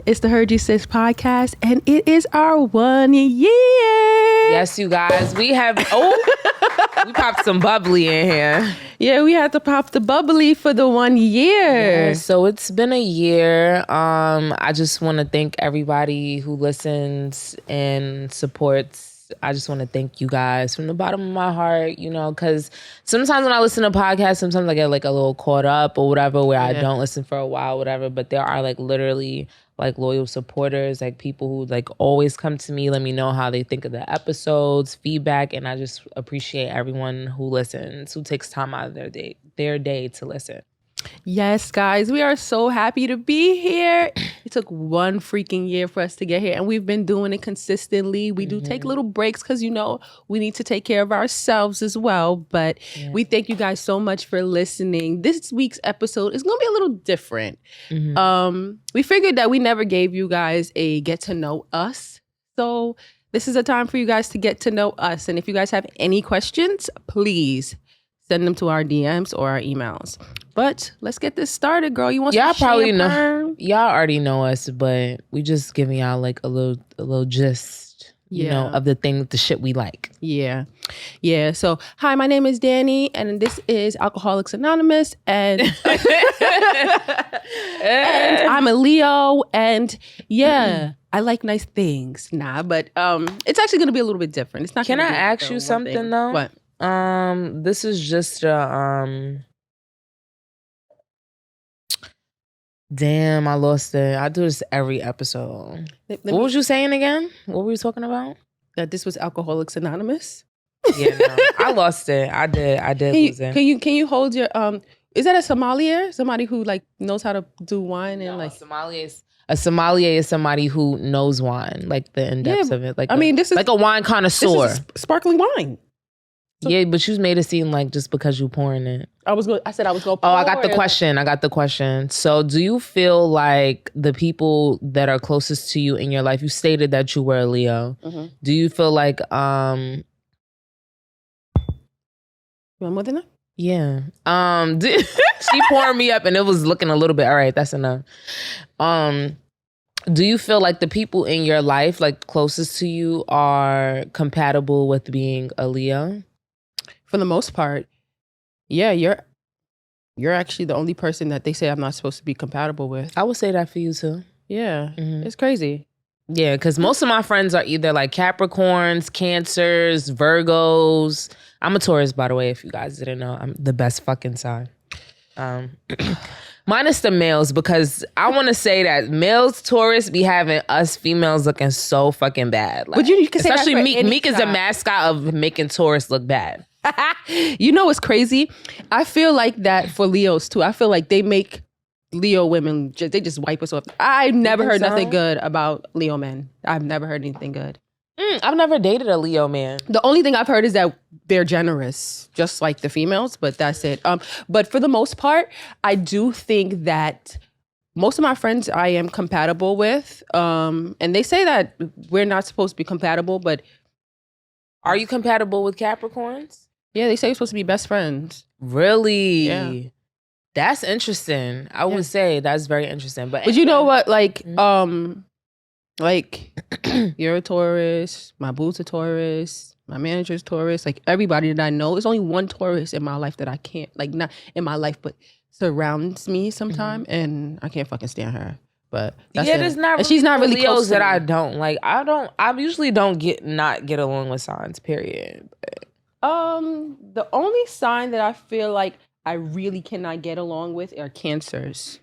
It's the Heard You Sis podcast, and it is our 1 year. Yes, you guys. We popped some bubbly in here. Yeah, we had to pop the bubbly for the 1 year. Yeah, so it's been a year. I just want to thank everybody who listens and supports. I just want to thank you guys from the bottom of my heart, because sometimes when I listen to podcasts, sometimes I get like a little caught up or whatever where I don't listen for a while, whatever. But there are like literally like loyal supporters, like people who like always come to me, let me know how they think of the episodes, feedback. And I just appreciate everyone who listens, who takes time out of their day to listen. Yes, guys, we are so happy to be here. It took 1 freaking year for us to get here, and we've been doing it consistently. We do take little breaks because, we need to take care of ourselves as well. But we thank you guys so much for listening. This week's episode is going to be a little different. We figured that we never gave you guys a get to know us. So this is a time for you guys to get to know us. And if you guys have any questions, please send them to our DMs or our emails. But let's get this started, girl. You want some probably champagne? Y'all already know us, but we just giving y'all like a little gist, of the shit we like. Yeah. So, hi, my name is Dany, and this is Alcoholics Anonymous, and and I'm a Leo, and I like nice things. But it's actually gonna be a little bit different. It's not. Can I ask you something though? What? This is just Damn, I lost it. I do this every episode. What was you saying again? What were we talking about? That this was Alcoholics Anonymous? Yeah, no. I lost it. I did lose it. Can you hold your is that a sommelier? Somebody who like knows how to do wine and like a sommelier is somebody who knows wine, like the in-depth of it. This is like a wine connoisseur. This is sparkling wine. So, yeah, but you made it seem like just because you pouring it. I said I was going to pour. Oh, I got the question. So do you feel like the people that are closest to you in your life, you stated that you were a Leo. Mm-hmm. Do you feel like... You want more than that? Yeah. She poured me up and it was looking a little bit, all right, that's enough. Do you feel like the people in your life, like closest to you, are compatible with being a Leo? For the most part, yeah, you're actually the only person that they say I'm not supposed to be compatible with. I would say that for you too. Yeah, It's crazy. Yeah, because most of my friends are either like Capricorns, Cancers, Virgos. I'm a Taurus, by the way, if you guys didn't know. I'm the best fucking sign. Minus the males, because I want to say that males, Taurus, be having us females looking so fucking bad. Like, but you can say especially that Meek. Meek is a mascot of making Taurus look bad. What's crazy? I feel like that for Leos too. I feel like they make Leo women, they just wipe us off. I've never heard nothing good about Leo men. I've never heard anything good. I've never dated a Leo man. The only thing I've heard is that they're generous, just like the females, but that's it. But for the most part, I do think that most of my friends I am compatible with. And they say that we're not supposed to be compatible, but... Are you compatible with Capricorns? Yeah, they say you're supposed to be best friends. Really? Yeah. That's interesting. I would say that's very interesting. But you know what? Like you're a Taurus, my boo's a Taurus, my manager's Taurus. Like everybody that I know, there's only one Taurus in my life that I can't, like not in my life, but surrounds me sometime, and I can't fucking stand her. But that's there's not. Really she's not really Leos close to that me. I don't like. I usually don't get along with signs. Period. But. The only sign that I feel like I really cannot get along with are Cancers.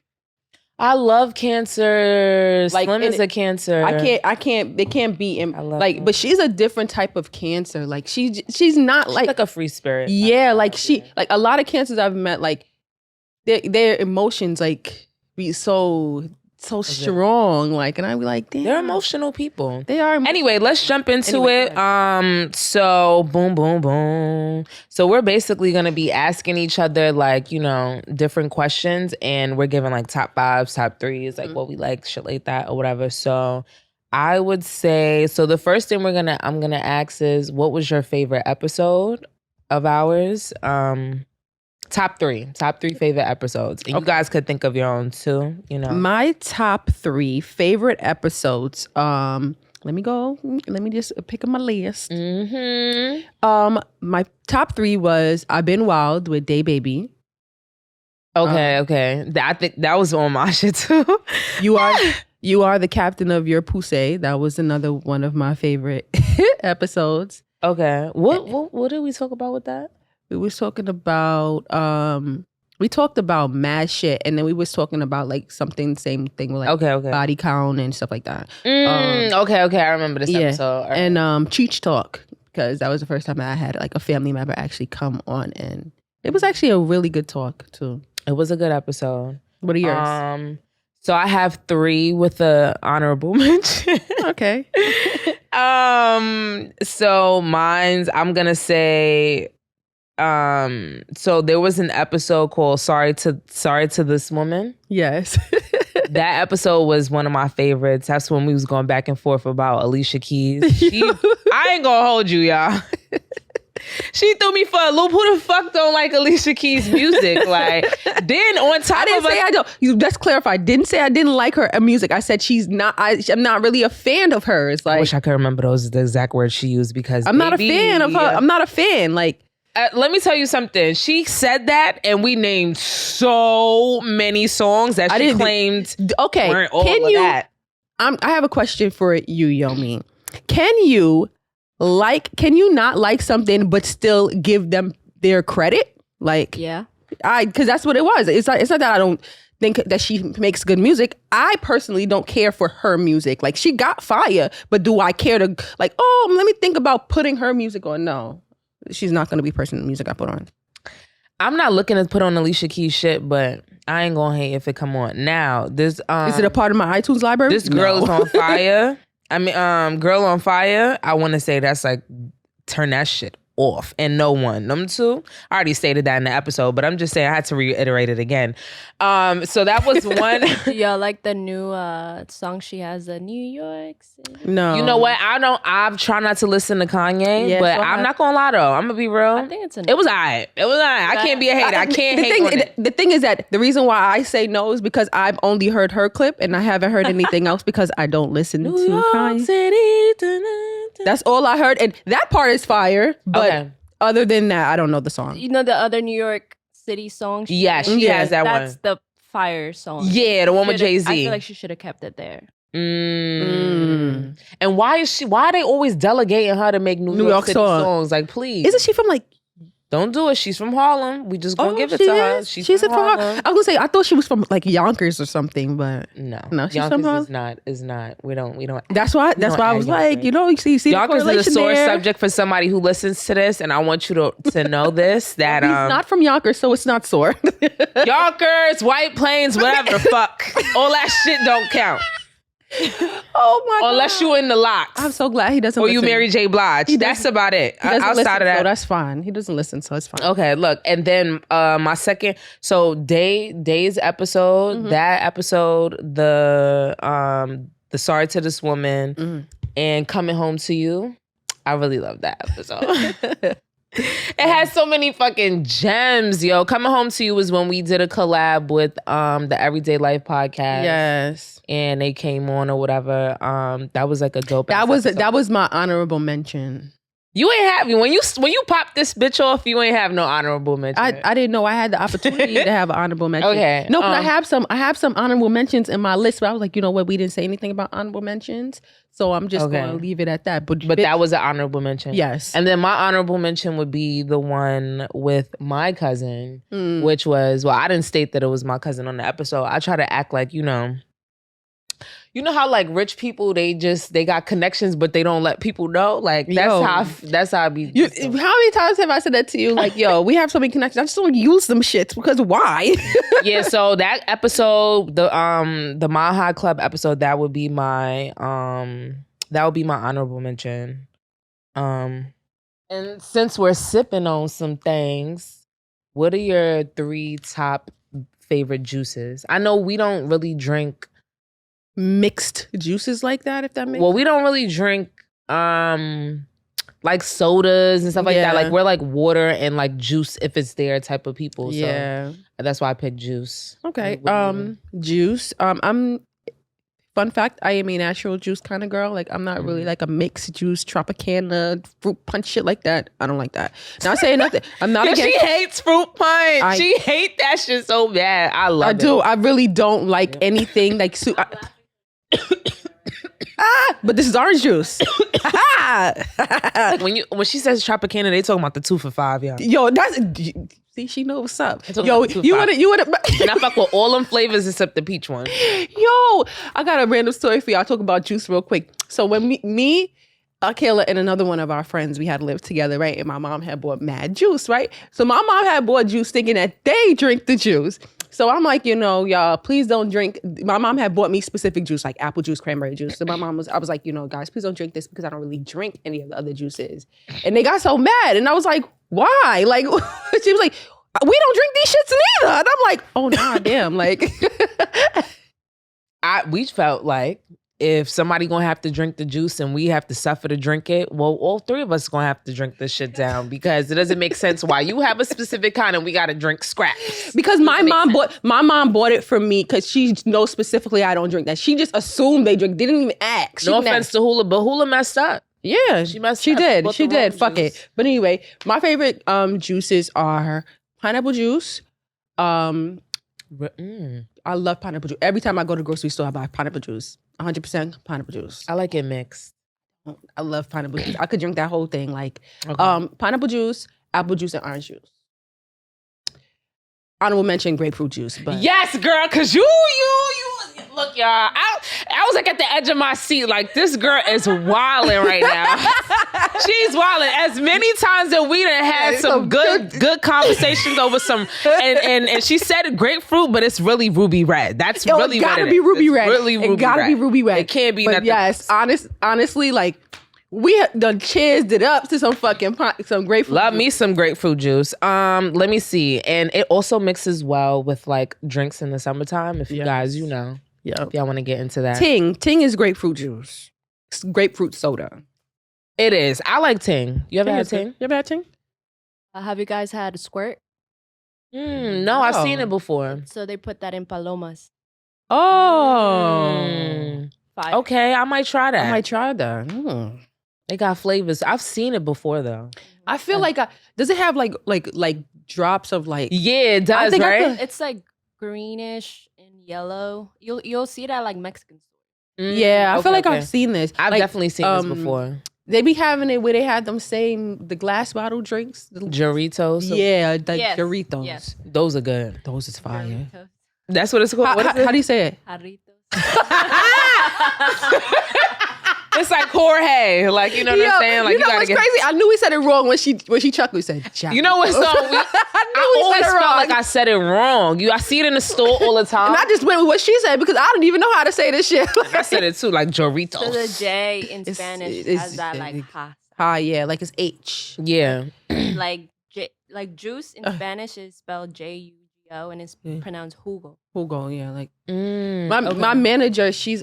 I love Cancers. Like, Slim is a Cancer. I can't. They can't be in. Like, but she's a different type of Cancer. Like she's not like a free spirit. Yeah, like a lot of Cancers I've met. Like their emotions like be so strong, like, and I'd be like, damn, they're emotional people. They are. Anyway, let's jump into it. So boom. So we're basically gonna be asking each other like, different questions, and we're giving like top 5s, top 3s, like what we like, shit like that or whatever. So I would say, so the first thing I'm gonna ask is, what was your favorite episode of ours? Top three favorite episodes. And you guys could think of your own too, you know. My top 3 favorite episodes. Let me just pick up my list. My top 3 was I've Been Wild with Day Baby. Okay. I think that was on my shit too. You are the captain of your pussy. That was another one of my favorite episodes. Okay. What did we talk about with that? We was talking about we talked about mad shit, and then we was talking about like same thing with like okay. body count and stuff like that. Okay. I remember this episode. Right. And Cheech Talk, because that was the first time that I had like a family member actually come on, and it was actually a really good talk too. It was a good episode. What are yours? So I have 3 with a honorable mention. Okay. So mine's, I'm gonna say, so there was an episode called Sorry to This Woman. Yes. That episode was one of my favorites. That's when we was going back and forth about Alicia Keys. I ain't gonna hold you, y'all. She threw me for a loop. Who the fuck don't like Alicia Keys' music? Like, then on top I didn't say I don't. You just clarify. Didn't say I didn't like her music. I said she's not. I'm not really a fan of hers. Like, I wish I could remember those the exact words she used, because I'm not a fan of her. I'm not a fan. Like, let me tell you something. She said that, and we named so many songs that she claimed. Okay, weren't all of that. I have a question for you, Yomi. Can you not like something but still give them their credit? Like, yeah, because that's what it was. It's not that I don't think that she makes good music. I personally don't care for her music. Like, she got fire, but do I care to like? Oh, let me think about putting her music on. No, she's not going to be person music I put on. I'm not looking to put on Alicia Keys shit, but I ain't gonna hate if it come on. Now, this is it a part of my iTunes library? This girl is on fire. I mean, Girl on Fire, I want to say that's like, turn that shit off. And no one. Number 2, I already stated that in the episode, but I'm just saying I had to reiterate it again. So that was one. Yeah, like the new song she has, the New York City. No. You know what? I've tried not to listen to Kanye, but I'm not gonna lie though. I'm gonna be real. I think it was alright. I can't be a hater. I can't hate on it. The thing is that the reason why I say no is because I've only heard her clip and I haven't heard anything else because I don't listen to Kanye. That's all I heard. And that part is fire. But other than that, I don't know the song. You know the other New York City song? She has that one. That's the fire song. Yeah, the one with Jay-Z. I feel like she should have kept it there. And why are they always delegating her to make New York City songs? Like, please. Isn't she from like... Don't do it. She's from Harlem. We just gonna give it to her. She's from Harlem. I was gonna say I thought she was from like Yonkers or something, but no, she's Yonkers from Harlem. is not. We don't. That's why I was like, you see Yonkers is a sore subject for somebody who listens to this, and I want you to know this that he's not from Yonkers, so it's not sore. Yonkers, White Plains, whatever the fuck, all that shit don't count. Oh my God. Unless you in the locks. I'm so glad he doesn't or listen. You Mary J. Blige. That's about it. Outside of that. So that's fine. He doesn't listen, so it's fine. Okay, look. And then my second, so Day's episode, that episode, the Sorry to This Woman and Coming Home to You. I really love that episode. It has so many fucking gems, yo. Coming Home to You was when we did a collab with the Everyday Life podcast. Yes. And they came on or whatever. That was like a dope episode. That was my honorable mention. You ain't have when you pop this bitch off, you ain't have no honorable mention. I didn't know I had the opportunity to have an honorable mention. Okay. No, but I have some honorable mentions in my list, but I was like, you know what, we didn't say anything about honorable mentions. So I'm just gonna leave it at that. But that was an honorable mention. Yes. And then my honorable mention would be the one with my cousin, which was, well, I didn't state that it was my cousin on the episode. I try to act like, you know how like rich people, they got connections, but they don't let people know. Like that's how I be. How many times have I said that to you? Like, yo, we have so many connections. I just don't use them shits because why? Yeah. So that episode, the Mile High Club episode, that would be my honorable mention. And since we're sipping on some things, what are your 3 top favorite juices? I know we don't really drink mixed juices like that, if that makes sense. We don't really drink like sodas and stuff like that. Yeah. Like we're like water and like juice if it's there type of people. Yeah. So that's why I picked juice. Okay. What do you- Juice. Fun fact, I am a natural juice kind of girl. Like I'm not really like a mixed juice, Tropicana, fruit punch shit like that. I don't like that. Not saying nothing. I'm not against. She hates fruit punch. She hate that shit so bad. I love it. I do. I really don't like anything like but this is orange juice. Like when she says Tropicana, they talking about the 2 for $5, y'all. Yo, that's see, she know what's up. Yo, you would and I fuck with all them flavors except the peach one. Yo, I got a random story for y'all. I'll talk about juice real quick. So when me Kayla and another one of our friends, we had lived together, right? And my mom had bought mad juice, right? So my mom had bought juice thinking that they drink the juice. So I'm like, y'all, please don't drink. My mom had bought me specific juice, like apple juice, cranberry juice. So I was like, guys, please don't drink this because I don't really drink any of the other juices. And they got so mad. And I was like, why? Like, she was like, we don't drink these shits neither. And I'm like, oh, nah, damn. Like, we felt like if somebody gonna have to drink the juice and we have to suffer to drink it, well, all 3 of us gonna have to drink this shit down because it doesn't make sense why you have a specific kind and we gotta drink scraps. Because my mom bought it for me because she knows specifically I don't drink that. She just assumed they drink, didn't even ask. No offense to Hula, but Hula messed up. Yeah, she messed she up. did. She did. Fuck juice. it. But anyway, my favorite juices are pineapple juice. I love pineapple juice. Every time I go to the grocery store, I buy pineapple juice. 100% pineapple juice. I like it mixed. I love pineapple juice. I could drink that whole thing. Like pineapple juice, apple juice, and orange juice. Honorable mention grapefruit juice. But yes, girl, cause you look, y'all. I was like at the edge of my seat, like this girl is wilding right now. She's wilding. As many times that we done had some good conversations over some, and she said grapefruit, but it's really ruby red. That's really it gotta what it be is. ruby It's red. Really ruby it gotta red. be ruby red. It can't be but nothing. Yes, honestly, like we done cheersed it up to some fucking some grapefruit. Love juice. me some grapefruit juice. Let me see, and it also mixes well with like drinks in the summertime. If you guys, if y'all want to get into that, Ting is grapefruit juice. It's grapefruit soda. It is. I like Ting. You ever had Ting? You ever had Ting? Have you guys had a squirt? No, I've seen it before. So they put that in palomas. Oh. Fire. Okay, I might try that. I might try that. They got flavors. I've seen it before though. I feel like does it have like drops of like? Yeah, it does, right? It's like greenish and yellow. You'll see that like Mexican stores. Yeah, I feel like I've seen this. I've like, definitely seen this before. They be having it where they had them the glass bottle drinks. Doritos. Yeah, like Yes. Doritos. Yes. Those are good. Those is fire. Doritos. That's what it's called. How do you say it? Jarritos. It's like Jorge. Like, you know what I'm saying? Like, you know gotta what's crazy? I knew we said it wrong when she chuckled. We said, You know what song? I always felt like I said it wrong. I see it in the store all the time. And I just went with what she said because I don't even know how to say this shit. I said it too, like Doritos. So the J in Spanish has that like ha. Ha, yeah, like it's H. Yeah. like juice in Spanish is spelled Jugo and it's pronounced jugo. Jugo, yeah, like my manager, she's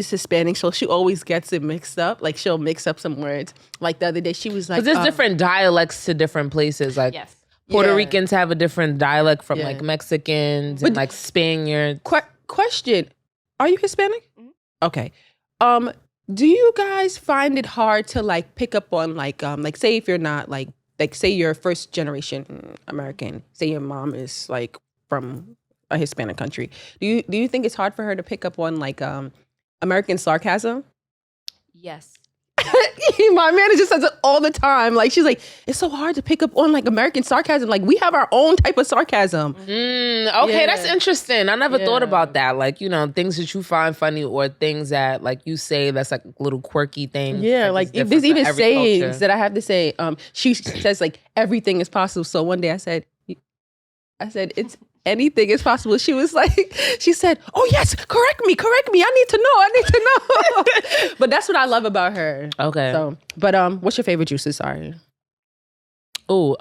Hispanic, so she always gets it mixed up. Like she'll mix up some words. Like the other day, she was like, because there's different dialects to different places. Like Puerto Ricans have a different dialect from like Mexicans and like Spaniards. Question: are you Hispanic? Mm-hmm. Okay. Do you guys find it hard to like pick up on like say if you're not like say you're first generation American, say your mom is like from a Hispanic country. Do you think it's hard for her to pick up on like American sarcasm? Yes. My manager says it all the time. Like she's like, it's so hard to pick up on like American sarcasm. Like we have our own type of sarcasm. Okay, that's interesting. I never thought about that. Like, things that you find funny or things that like you say that's like little quirky things. Yeah, like if there's even sayings that I have to say. She says like everything is possible. So one day I said it's anything is possible. She was like, she said, oh yes, correct me. I need to know. But that's what I love about her. Okay. So, but what's your favorite juices? Sorry. Oh,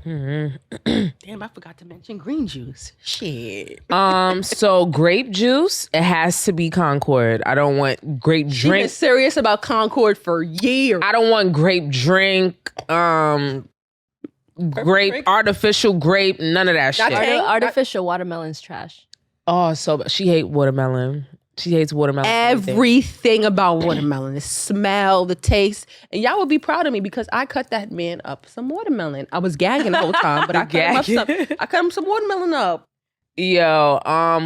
Damn, I forgot to mention green juice. Shit. So grape juice, it has to be Concord. I don't want grape She's drink. been serious about Concord for years. I don't want grape drink. Grape, drink? artificial grape, none of that shit. Artificial watermelon's trash. Oh, so she hates watermelon. She hates watermelon. Everything about watermelon, the smell, the taste. And y'all would be proud of me because I cut that man up some watermelon. I was gagging the whole time, but I cut him some watermelon up. Yo,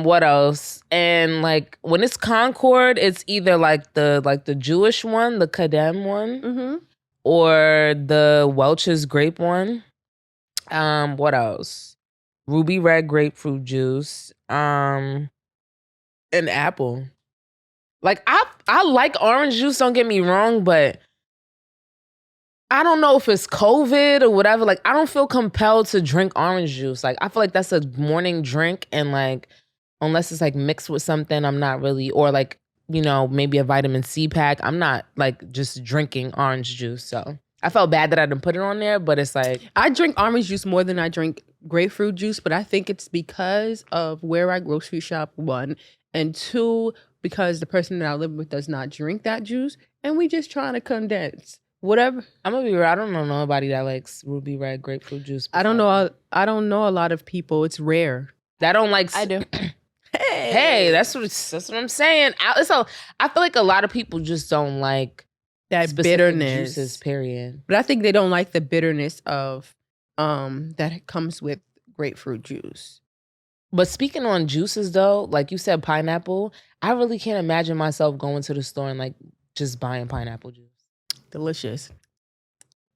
what else? And like when it's Concord, it's either like the Jewish one, the Kadem one, or the Welch's grape one. What else? Ruby red grapefruit juice. An apple. Like I like orange juice, don't get me wrong, but I don't know if it's COVID or whatever. Like I don't feel compelled to drink orange juice. Like I feel like that's a morning drink, and like unless it's like mixed with something, I'm not really, or like, you know, maybe a vitamin C pack, I'm not like just drinking orange juice. So I felt bad that I didn't put it on there, but it's like I drink orange juice more than I drink grapefruit juice, but I think it's because of where I grocery shop, one, and two, because the person that I live with does not drink that juice, and we just trying to condense whatever. I'm gonna be real. I don't know nobody that likes ruby red grapefruit juice. I don't know a lot of people. It's rare. That don't like. I do. Hey, that's what I'm saying. I feel like a lot of people just don't like That specific bitterness. juices. Period. But I think they don't like the bitterness of that comes with grapefruit juice. But speaking on juices though, like you said, pineapple, I really can't imagine myself going to the store and like just buying pineapple juice. Delicious.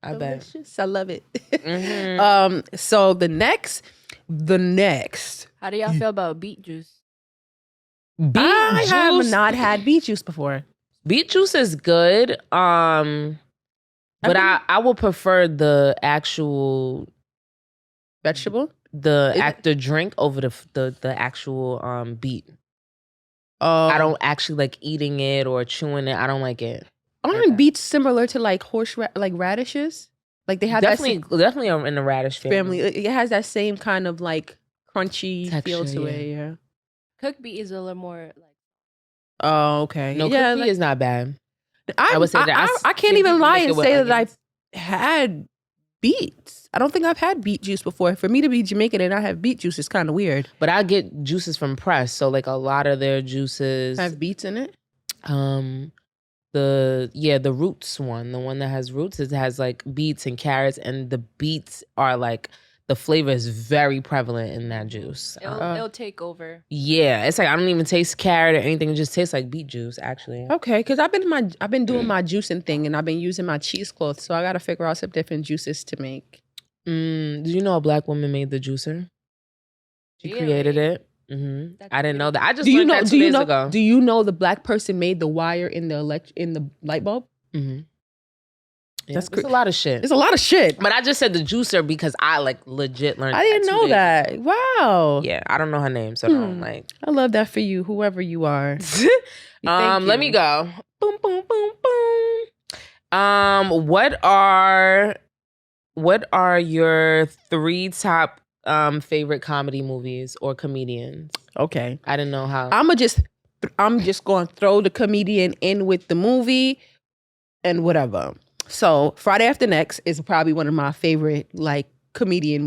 I bet. Delicious. I love it. So the next. How do y'all feel about beet juice? I have not had beet juice before. Beet juice is good. But I would prefer the actual Vegetable? the drink over the actual beet. I don't actually like eating it or chewing it. I don't like it. Aren't beets similar to like like radishes? Like they have definitely are in the radish family. It has that same kind of like crunchy feel to it. Yeah. Cooked beet is a little more like. Oh, okay. No, yeah, cooked beet is not bad. I would say that. I can't even lie and say that I've had beets. I don't think I've had beet juice before. For me to be Jamaican and I have beet juice is kind of weird. But I get juices from Press, so like a lot of their juices have beets in it. The roots one, the one that has roots, it has like beets and carrots, and the beets are like the flavor is very prevalent in that juice. It'll take over. Yeah, it's like I don't even taste carrot or anything. It just tastes like beet juice, actually. Okay, because I've been doing my juicing thing, and I've been using my cheesecloth, so I got to figure out some different juices to make. Did you know a black woman made the juicer? She created it. Mm-hmm. I didn't know that. I just learned that 2 days ago. Do you know the black person made the wire in the light bulb? Mm-hmm. Yeah, That's a lot of shit. It's a lot of shit. But I just said the juicer because I like legit learned. I didn't know that. Wow. Yeah, I don't know her name, so I don't like. I love that for you, whoever you are. Let me go. Boom, boom, boom, boom. What are your 3 top favorite comedy movies or comedians? Okay. I didn't know how. I'm just going to throw the comedian in with the movie and whatever. So Friday After Next is probably one of my favorite like comedy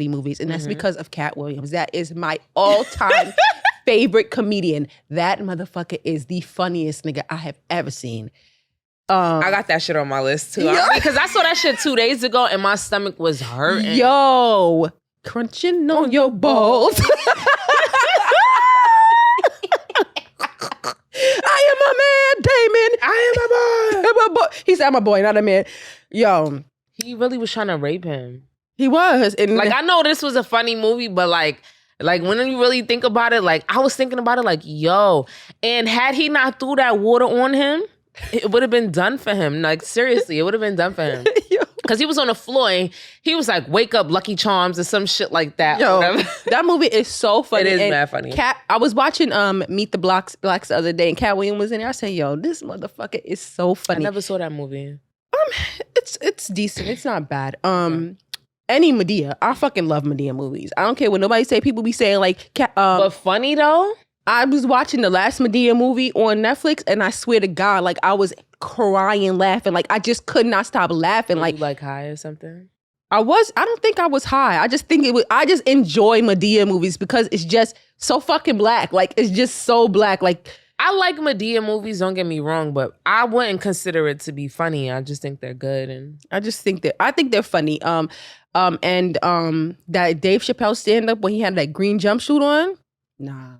movies, and that's because of Cat Williams. That is my all-time favorite comedian. That motherfucker is the funniest nigga I have ever seen. I got that shit on my list too. Because I saw that shit 2 days ago and my stomach was hurting. Yo, crunching on your balls. I am a man, Damon. I am a boy. I'm a boy. He said, I'm a boy, not a man. Yo. He really was trying to rape him. He was. And like, I know this was a funny movie, but like when you really think about it, like I was thinking about it like, yo. And had he not threw that water on him, it would have been done for him. Like, seriously, it would have been done for him. Because he was on the floor and he was like, wake up, Lucky Charms or some shit like that. Yo, that movie is so funny. It is mad funny. I was watching Meet the Blacks the other day and Cat Williams was in there. I said, yo, this motherfucker is so funny. I never saw that movie. It's decent. It's not bad. any Medea. I fucking love Medea movies. I don't care what nobody say. People be saying like, but funny though. I was watching the last Medea movie on Netflix, and I swear to God, like I was crying, laughing. Like I just could not stop laughing. Were you, like high or something? I don't think I was high. I just think I just enjoy Medea movies because it's just so fucking black. Like it's just so black. Like I like Medea movies, don't get me wrong, but I wouldn't consider it to be funny. I just think they're good, and I think they're funny. And that Dave Chappelle stand up when he had that green jumpsuit on. Nah.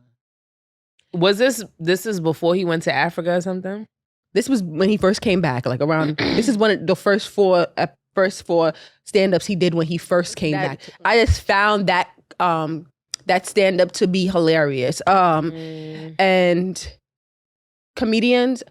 Was this is before he went to Africa or something? This was when he first came back, like around. This is one of the first four stand-ups he did when he first came back. I just found that that stand-up to be hilarious. And comedians,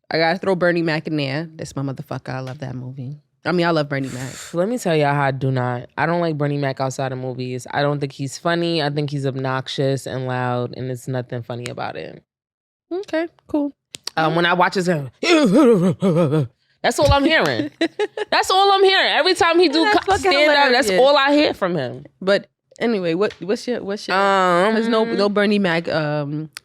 I gotta throw Bernie Mac in there. That's my motherfucker. I love that movie. I mean, I love Bernie Mac. Let me tell y'all how I don't like Bernie Mac outside of movies. I don't think he's funny. I think he's obnoxious and loud, and it's nothing funny about it. Okay, cool. When I watch his, that's all I'm hearing. That's all I'm hearing. Every time he do stand up, that's all I hear from him. But anyway, what's your? Because no Bernie Mac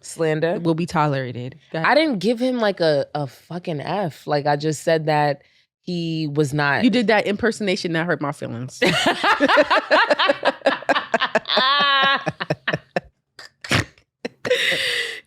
slander will be tolerated. I didn't give him like a fucking F. Like I just said that he was not. You did that impersonation that hurt my feelings.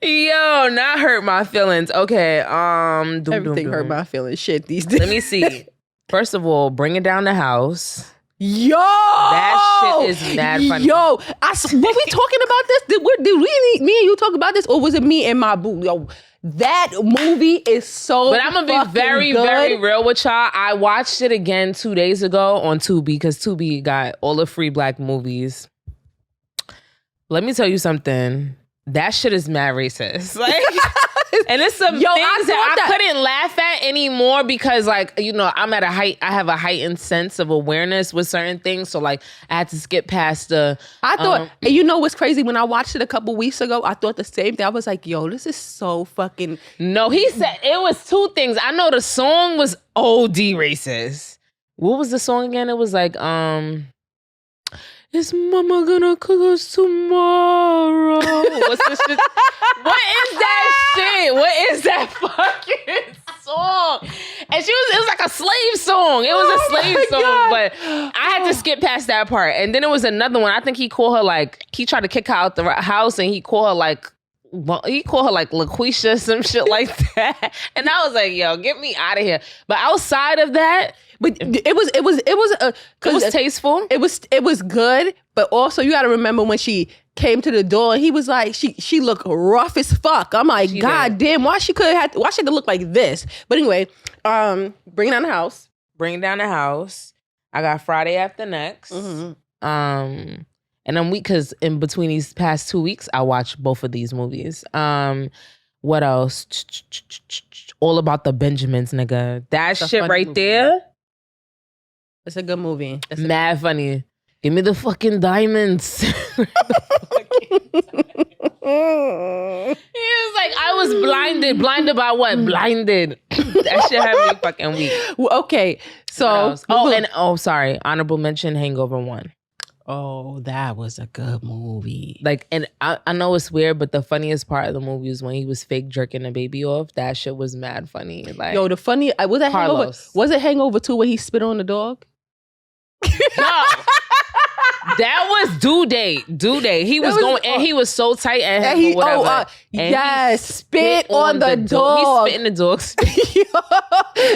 Yo, not hurt my feelings. Okay, everything hurt my feelings. Shit these days. Let me see. First of all, bringing down the house. Yo, that shit is mad funny. Yo, were we talking about this? Did me and you talk about this, or was it me and my boo? Yo, that movie is so. But I'm gonna be very, good. very real with y'all. I watched it again 2 days ago on Tubi because Tubi got all the free black movies. Let me tell you something. That shit is mad racist. Like, and it's some things that I couldn't laugh at anymore because, like, you know, I'm at a height. I have a heightened sense of awareness with certain things. So, like, I had to skip past the. I thought, and you know what's crazy? When I watched it a couple weeks ago, I thought the same thing. I was like, yo, this is so fucking. No, he said it was two things. I know the song was OD racist. What was the song again? It was like, is mama gonna cook us tomorrow? What's this shit? What is that shit? What is that fucking song? And it was like a slave song. It was a slave song, God. But I had to skip past that part. And then there was another one. I think he called her like, he tried to kick her out the house and he called her like LaQuisha, some shit like that. And I was like, yo, get me out of here. But outside of that, but it was tasteful. It was good, but also you got to remember when she came to the door and he was like, she looked rough as fuck. I'm like, God damn, why she had to look like this? But anyway, bring down the house. Bring down the house. I got Friday After Next. Mm-hmm. And I'm weak because in between these past 2 weeks, I watched both of these movies. What else? All About the Benjamins, nigga. That shit right movie. There. It's a good movie. Mad funny. Give me the fucking diamonds. He was like, I was blinded. Blinded by what? Blinded. That shit had me fucking weak. Well, okay, so sorry. Honorable mention: Hangover 1. Oh, that was a good movie. Like, and I know it's weird, but the funniest part of the movie was when he was fake jerking the baby off. That shit was mad funny. Like, yo, the funny was that Hangover? Was it Hangover 2 where he spit on the dog? No. That was Due Date. He was going, and he was so tight and he whatever. Yes, spit on the dog. He spit in the dog.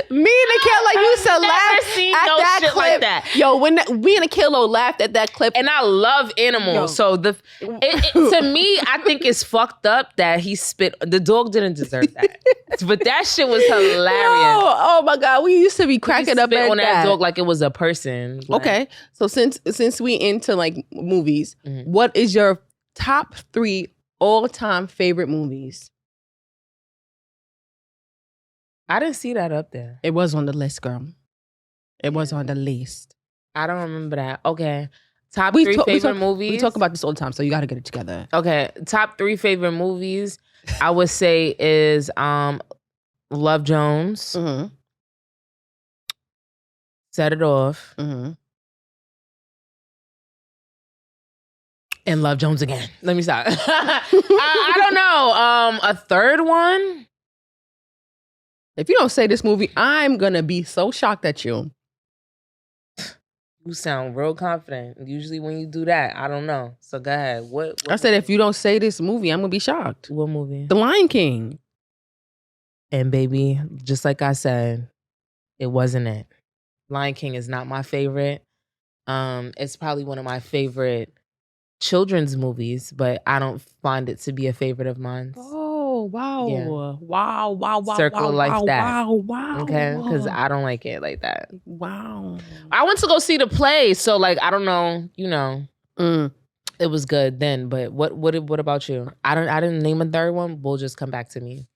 Me and Akelo used to laugh at that shit clip. Like that. Yo, when me and Akelo laughed at that clip, and I love animals, yo. So to me, I think it's fucked up that he spit. The dog didn't deserve that, but that shit was hilarious. Yo, oh my God, we used to be cracking up at on that dog like it was a person. Like, okay, so since we into like movies, mm-hmm. What is your top 3 all-time favorite movies? I didn't see that up there. It was on the list, girl. It was on the list. I don't remember that. Okay. Top 3 favorite movies? We talk about this all the time, so you got to get it together. Okay. Top 3 favorite movies, I would say is Love Jones. Mm-hmm. Set It Off. Mm-hmm. And Love Jones again. Let me stop. I don't know. A third one? If you don't say this movie, I'm gonna be so shocked at you. You sound real confident. Usually when you do that, I don't know. So go ahead. What I said, if you don't say this movie, I'm gonna be shocked. What movie? The Lion King. And baby, just like I said, it wasn't it. Lion King is not my favorite. It's probably one of my favorite children's movies, but I don't find it to be a favorite of mine. Oh, wow. Yeah. Wow. Circle like that. Wow. Okay? Because I don't like it like that. Wow. I went to go see the play, so like I don't know, it was good then. But what about you? I didn't name a third one. We'll just come back to me.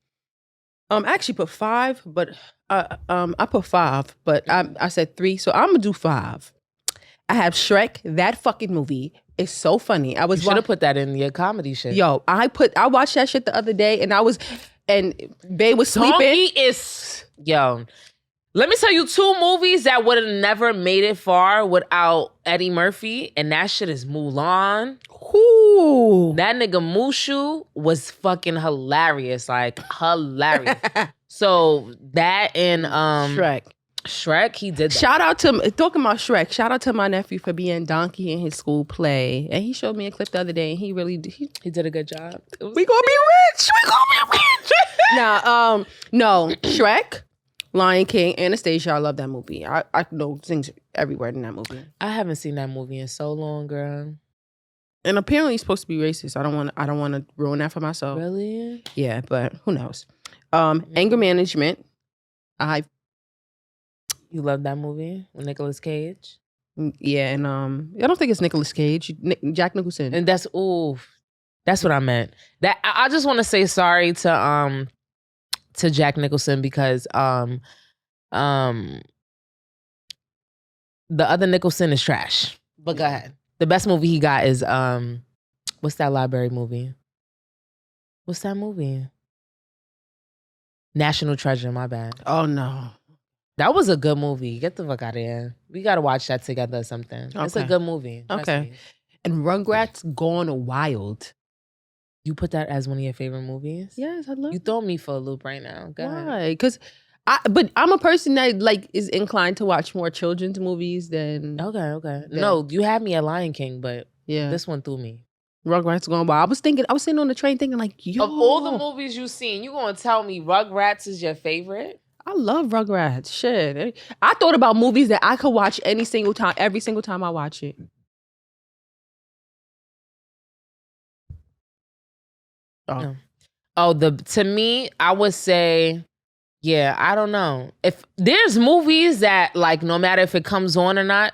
I actually put 5, but I put 5, but I said 3, so I'm gonna do 5. I have Shrek. That fucking movie is so funny. I was should have put that in your comedy shit. Yo, I watched that shit the other day, and Bae was sleeping. Donkey is Let me tell you 2 movies that would have never made it far without Eddie Murphy, and that shit is Mulan. Ooh. That nigga Mushu was fucking hilarious, like hilarious. So that and Shrek, he did that. Shout out to talking about Shrek. Shout out to my nephew for being Donkey in his school play, and he showed me a clip the other day, and he did a good job. We gonna be rich. Now, no, Shrek, Lion King, Anastasia. I love that movie. I know things everywhere in that movie. I haven't seen that movie in so long, girl. And apparently, it's supposed to be racist. I don't want to ruin that for myself. Really? Yeah, but who knows? Anger Management. You love that movie with Nicolas Cage? Yeah, and I don't think it's Nicolas Cage. Jack Nicholson. And that's what I meant. That I just want to say sorry to Jack Nicholson because the other Nicholson is trash. But go ahead. The best movie he got is what's that library movie? What's that movie? National Treasure, my bad. Oh no. That was a good movie. Get the fuck out of here. We gotta watch that together or something. Okay. It's a good movie. Okay. And Rugrats Gone Wild. You put that as one of your favorite movies? Yes, I love You throwing me for a loop right now. Go ahead. Why? Because I'm a person that like is inclined to watch more children's movies than Okay. No, you had me at Lion King, but yeah, this one threw me. Rugrats Gone Wild. I was sitting on the train thinking like, yo. Of all the movies you've seen, you gonna tell me Rugrats is your favorite? I love Rugrats. Shit. I thought about movies that I could watch every single time I watch it. To me, I would say, yeah, I don't know. If there's movies that like no matter if it comes on or not,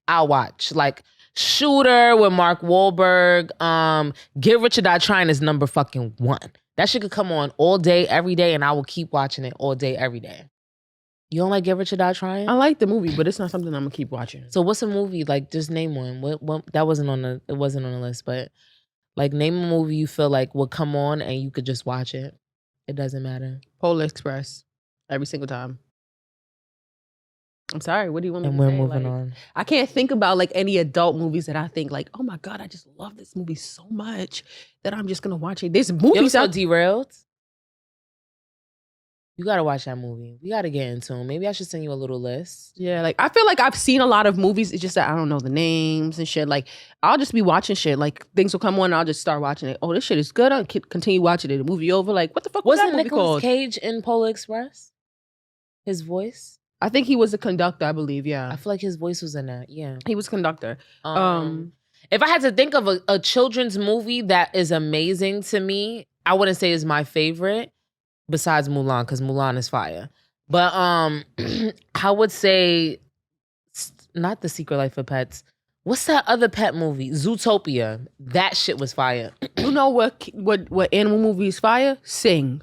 I'll watch. Like Shooter with Mark Wahlberg. Get Rich or Die Trying is number fucking 1. That shit could come on all day, every day, and I will keep watching it all day, every day. You don't like Get Rich or Die Trying? I like the movie, but it's not something I'm gonna keep watching. So what's a movie? Like, just name one. What that wasn't on the list, but like name a movie you feel like would come on and you could just watch it. It doesn't matter. Polar Express, every single time. I'm sorry. What do you want me to say? say? And we're moving on. I can't think about like any adult movies that I think like, oh my God, I just love this movie so much that I'm just gonna watch it. There's movies out Derailed. You gotta watch that movie. We gotta get into them. Maybe I should send you a little list. Yeah, like I feel like I've seen a lot of movies. It's just that I don't know the names and shit. Like I'll just be watching shit. Like things will come on and I'll just start watching it. Oh, this shit is good. I'll continue watching it. The movie over. Like what the fuck was that movie called? Wasn't Nicolas Cage in Polar Express? His voice? I think he was a conductor, I believe, yeah. I feel like his voice was in that, yeah. He was a conductor. If I had to think of a children's movie that is amazing to me, I wouldn't say is my favorite, besides Mulan, because Mulan is fire. But I would say, not The Secret Life of Pets. What's that other pet movie? Zootopia. That shit was fire. You know what animal movie is fire? Sing.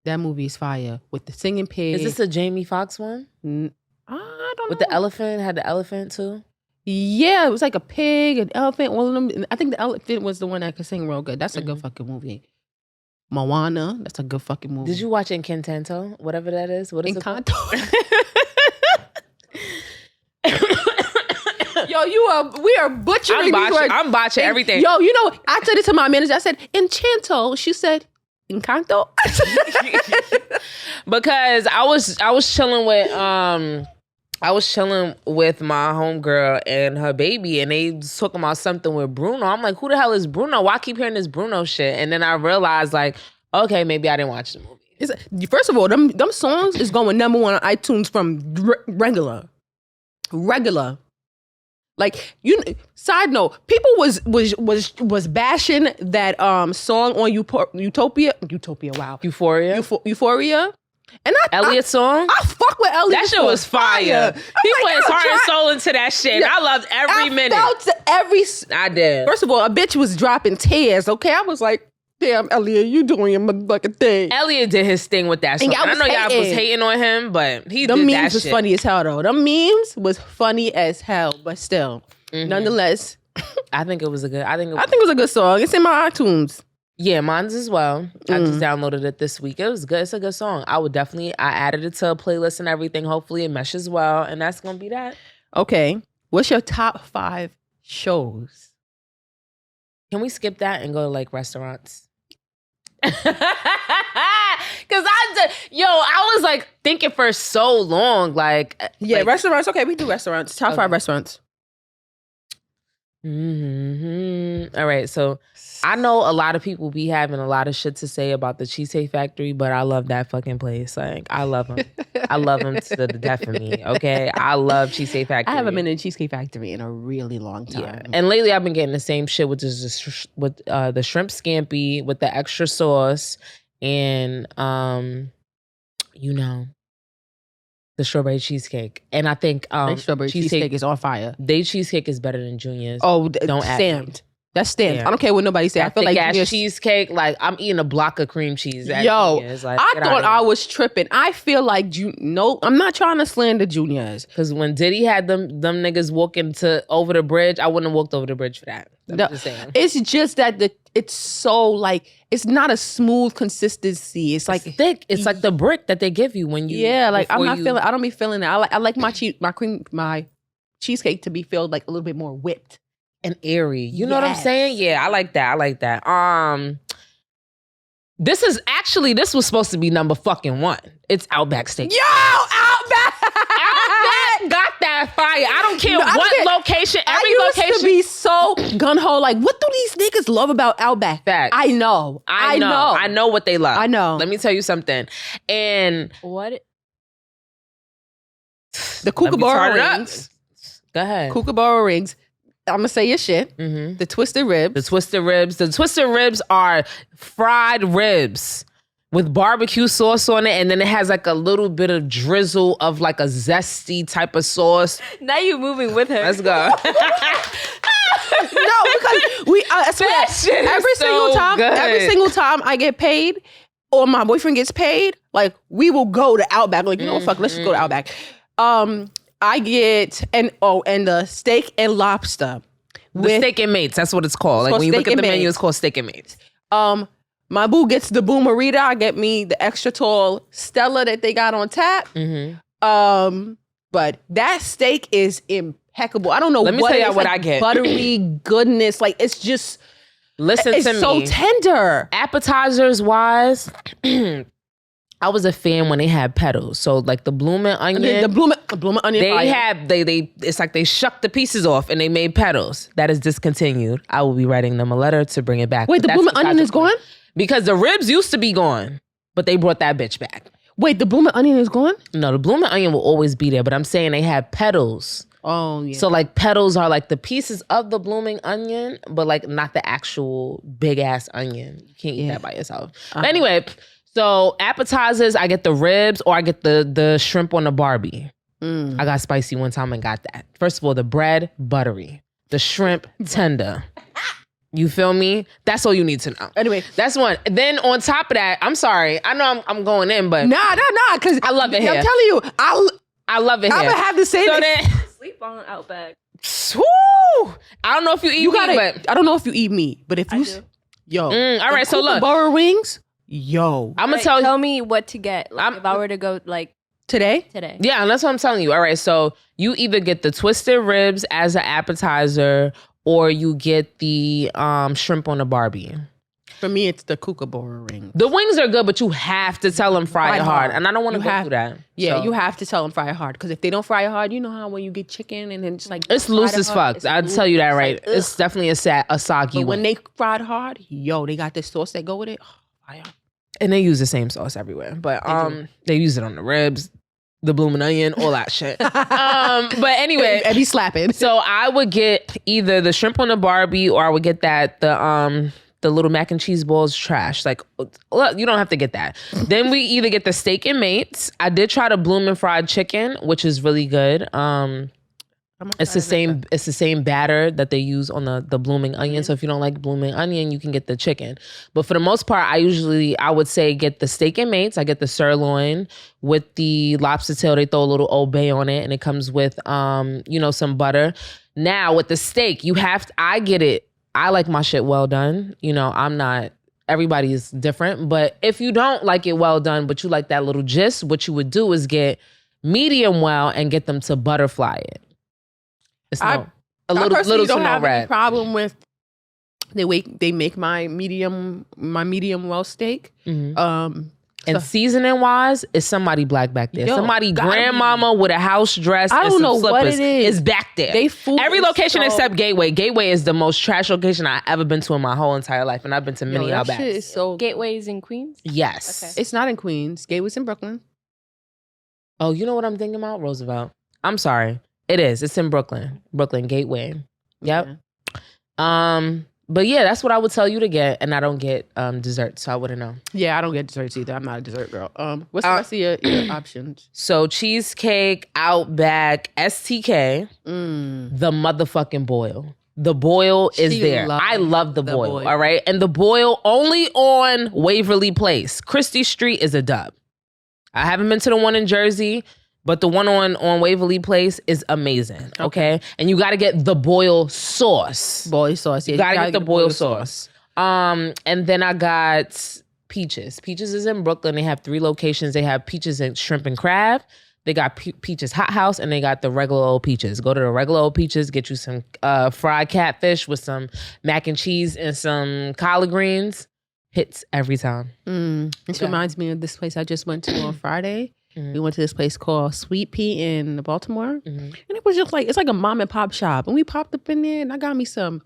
That movie is fire with the singing pig. Is this a Jamie Foxx one? I don't know. With the elephant? Had the elephant too? Yeah, it was like a pig, an elephant, all of them. I think the elephant was the one that could sing real good. That's a good fucking movie. Moana, that's a good fucking movie. Did you watch Encanto? Whatever that is? What is Encanto? it? Yo, we are butchering. I'm botching everything. Yo, you know, I said it to my manager. I said, Enchanto. She said, Encanto. Because I was chilling with my homegirl and her baby, and they was talking about something with Bruno. I'm like, who the hell is Bruno? Why I keep hearing this Bruno shit? And then I realized, like, okay, maybe I didn't watch the movie. First of all, them songs is going number one on iTunes from regular. Like, side note, people was bashing that song on Utopia. Wow. Euphoria. And Elliot's song? I fuck with Elliot. That shit was fire. He put his heart and soul into that shit. Yeah, I loved every minute. I did. First of all, a bitch was dropping tears, okay? I was like, damn, Elliot, you doing your motherfucking thing. Elliot did his thing with that song. I know y'all was hating on him, but he did that shit. The memes was funny as hell, though. The memes was funny as hell, but still, nonetheless. I think it was a good song. It's in my iTunes. Yeah, mine's as well. I just downloaded it this week. It was good. It's a good song. I added it to a playlist and everything. Hopefully it meshes well. And that's going to be that. Okay. What's your top 5 shows? Can we skip that and go to like restaurants? Cause I was like thinking for so long, like restaurants. Okay, we do restaurants. Top 5 restaurants. All right, so I know a lot of people be having a lot of shit to say about the Cheesecake Factory, but I love that fucking place. Like, I love them. I love them to the death of me. Okay, I love Cheesecake Factory. I haven't been in Cheesecake Factory in a really long time. Yeah. And lately, I've been getting the same shit, which is just with the shrimp scampi with the extra sauce and the strawberry cheesecake. And I think strawberry cheesecake is on fire. They cheesecake is better than Junior's. Oh, don't stamped. That's stamped. Yeah. I don't care what nobody say. I feel like Junior's cheesecake, like I'm eating a block of cream cheese. Like, I thought I was tripping. I feel like I'm not trying to slander Junior's. Because when Diddy had them niggas walking over the bridge, I wouldn't have walked over the bridge for that. Just saying. It's just that it's so like, it's not a smooth consistency. It's like thick. It's like the brick that they give you when you. Yeah, like I don't be feeling that. I like my cheesecake to be filled like a little bit more whipped and airy. You know what I'm saying? Yeah, I like that. This was supposed to be number fucking 1. It's Outback Steak. Yo, Outback got that fire. I don't care what location. Every location. I used to be so gun-ho. Like, what do these niggas love about Outback? Facts. I know. I know what they love. I know. Let me tell you something. And what? The Kookaburra rings. Go ahead. Kookaburra rings. I'm gonna say your shit. Mm-hmm. The twisted ribs. The twisted ribs are fried ribs with barbecue sauce on it, and then it has like a little bit of drizzle of like a zesty type of sauce. Now you moving with her. Let's go. No, because I swear, every single time I get paid or my boyfriend gets paid, like we will go to Outback. Like, fuck, let's just go to Outback. I get and the steak and lobster. The steak and mates, that's what it's called. Like when you look at the menu, it's called steak and mates. My boo gets the Boomerita. I get me the extra tall Stella that they got on tap. Mm-hmm. But that steak is impeccable. I don't know. Let me tell you what I get. Buttery goodness. Like it's just. Listen to me. It's so tender. Appetizers wise. I was a fan when they had petals. So like the bloomin' onion. The bloomin' onion. It's like they shucked the pieces off and they made petals. That is discontinued. I will be writing them a letter to bring it back. Wait, the bloomin' onion is gone? Because the ribs used to be gone, but they brought that bitch back. Wait, the bloomin' onion is gone? No, the bloomin' onion will always be there, but I'm saying they had petals. Oh, yeah. So like petals are like the pieces of the blooming onion, but like not the actual big ass onion. You can't eat that by yourself. But anyway, so appetizers, I get the ribs or I get the shrimp on the Barbie. I got spicy one time and got that. First of all, the bread, buttery. The shrimp, tender. You feel me? That's all you need to know. Anyway, that's one. Then on top of that, I'm sorry. I know I'm going in, but... Nah, because I love it here. I'm telling you, I love it here. I'm going to have to say so then, sleep on Outback. Woo! I don't know if you eat meat, but... I don't know if you eat meat, but if you... do. Yo. All right, so look. Kookaburra rings, yo. I'm going to tell me what to get. Like, if I were to go, like... Today? Today. Yeah, and that's what I'm telling you. All right, so you either get the twisted ribs as an appetizer or you get the shrimp on the Barbie. For me, it's the kookaburra ring. The wings are good, but you have to tell them fry it hard. And I don't want to go through that. Yeah, So. you have to tell them fry it hard. Because if they don't fry it hard, you know how when you get chicken and then it's like... It's loose as fuck. I'll tell you that right. Like, it's definitely a soggy But one. when they fried hard, yo, they got this sauce that go with it. Oh, fire. And they use the same sauce everywhere. But they use it on the ribs, the blooming onion, all that shit. But anyway. And be slapping. So I would get either the shrimp on the Barbie or I would get the little mac and cheese balls trash. Like, look, you don't have to get that. Then we either get the steak and mates. I did try the bloomin' fried chicken, which is really good. It's the same batter that they use on the blooming onion. So if you don't like blooming onion, you can get the chicken. But for the most part, I would say get the steak and mates. I get the sirloin with the lobster tail. They throw a little Old Bay on it, and it comes with some butter. Now with the steak, I get it. I like my shit well done. I'm not, everybody is different. But if you don't like it well done, but you like that little gist, what you would do is get medium well and get them to butterfly it. It's a little to don't no have red. any problem with they make my medium well steak. Mm-hmm. And seasoning wise, is somebody black back there. Somebody grandmama with a house dress. I and don't some know slippers what it is back there. Every location except Gateway. Gateway is the most trash location I've ever been to in my whole entire life, and I've been to many Outbacks. So Gateway's in Queens. Yes, okay. It's not in Queens. Gateway's in Brooklyn. Oh, you know what I'm thinking about? Roosevelt. I'm sorry. It is. It's in Brooklyn. Brooklyn Gateway. Yep. Yeah. But yeah, that's what I would tell you to get, and I don't get dessert, so I wouldn't know. Yeah, I don't get desserts either. I'm not a dessert girl. What's the rest of your options? So cheesecake, Outback, STK, the motherfucking boil. The boil is there. I love the boil, all right? And the boil only on Waverly Place. Christie Street is a dub. I haven't been to the one in Jersey, but the one on Waverly Place is amazing, okay? And you got to get the boil sauce. Boil sauce, yeah. You got to get the boil sauce. And then I got Peaches. Peaches is in Brooklyn. They have 3 locations. They have Peaches and Shrimp and Crab. They got Peaches Hot House, and they got the regular old Peaches. Go to the regular old Peaches, get you some fried catfish with some mac and cheese and some collard greens. Hits every time. This reminds me of this place I just went to on Friday. We went to this place called Sweet Pea in Baltimore. And it was just like, it's like a mom and pop shop. And we popped up in there and I got me some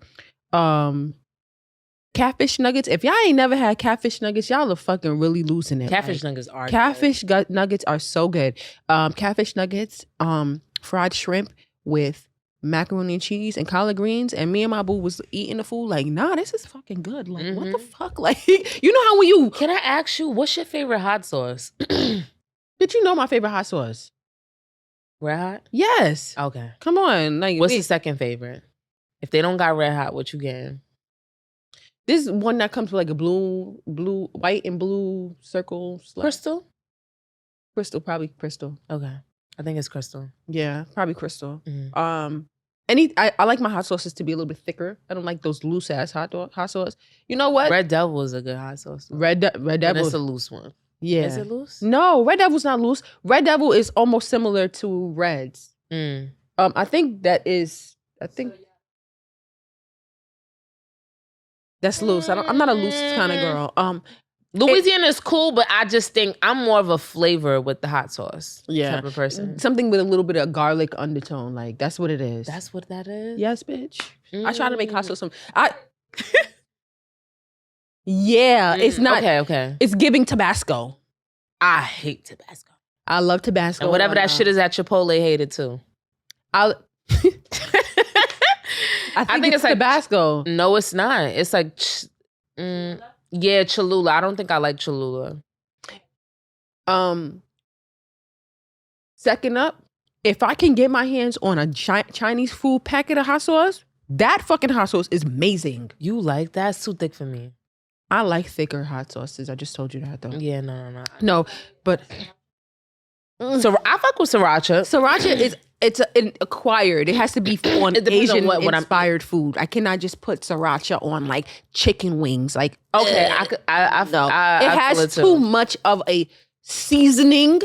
catfish nuggets. If y'all ain't never had catfish nuggets, y'all are fucking really losing it. Catfish nuggets are nuggets are so good. Catfish nuggets, fried shrimp with macaroni and cheese and collard greens. And me and my boo was eating the food like, nah, this is fucking good. Like, what the fuck? Like, you know how when you... Can I ask you, what's your favorite hot sauce? Did you know my favorite hot sauce? Red Hot? Yes. Okay. Come on. Like, what's the second favorite? If they don't got Red Hot, what you getting? This one that comes with like a blue, white and blue circle. Crystal? Probably Crystal. Okay. I think it's Crystal. Yeah, probably Crystal. I like my hot sauces to be a little bit thicker. I don't like those loose ass hot sauce. You know what? Red Devil is a good hot sauce. Red Devil. It's a loose one. Yeah. Is it loose? No, Red Devil's not loose. Red Devil is almost similar to Reds. I think that's loose. I'm not a loose kind of girl. Louisiana is cool, but I just think I'm more of a flavor with the hot sauce type of person. Something with a little bit of garlic undertone. Like, that's what it is. That's what that is? Yes, bitch. I try to make hot sauce. Yeah, it's not. Okay. It's giving Tabasco. I hate Tabasco. I love Tabasco. And whatever that shit is at Chipotle, hate it too. I think it's like Tabasco. No, it's not. It's like, yeah, Cholula. I don't think I like Cholula. Second up, if I can get my hands on a Chinese food packet of hot sauce, that fucking hot sauce is amazing. You like that? It's too thick for me. I like thicker hot sauces. I just told you that though. Yeah, no. No, but so I fuck with sriracha. Sriracha is an acquired. It has to be on Asian inspired food. I cannot just put sriracha on like chicken wings. Like, okay, it has too much of a seasoning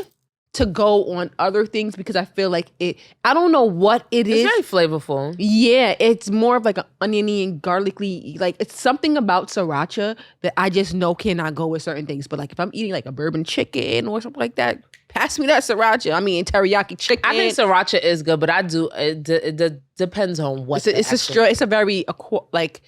to go on other things because I feel like I don't know what it is. It's very flavorful. Yeah, it's more of like an oniony and garlicky. Like it's something about sriracha that I just know cannot go with certain things. But like if I'm eating like a bourbon chicken or something like that, pass me that sriracha. I mean teriyaki chicken. I think sriracha is good, but it depends on what. It's a very like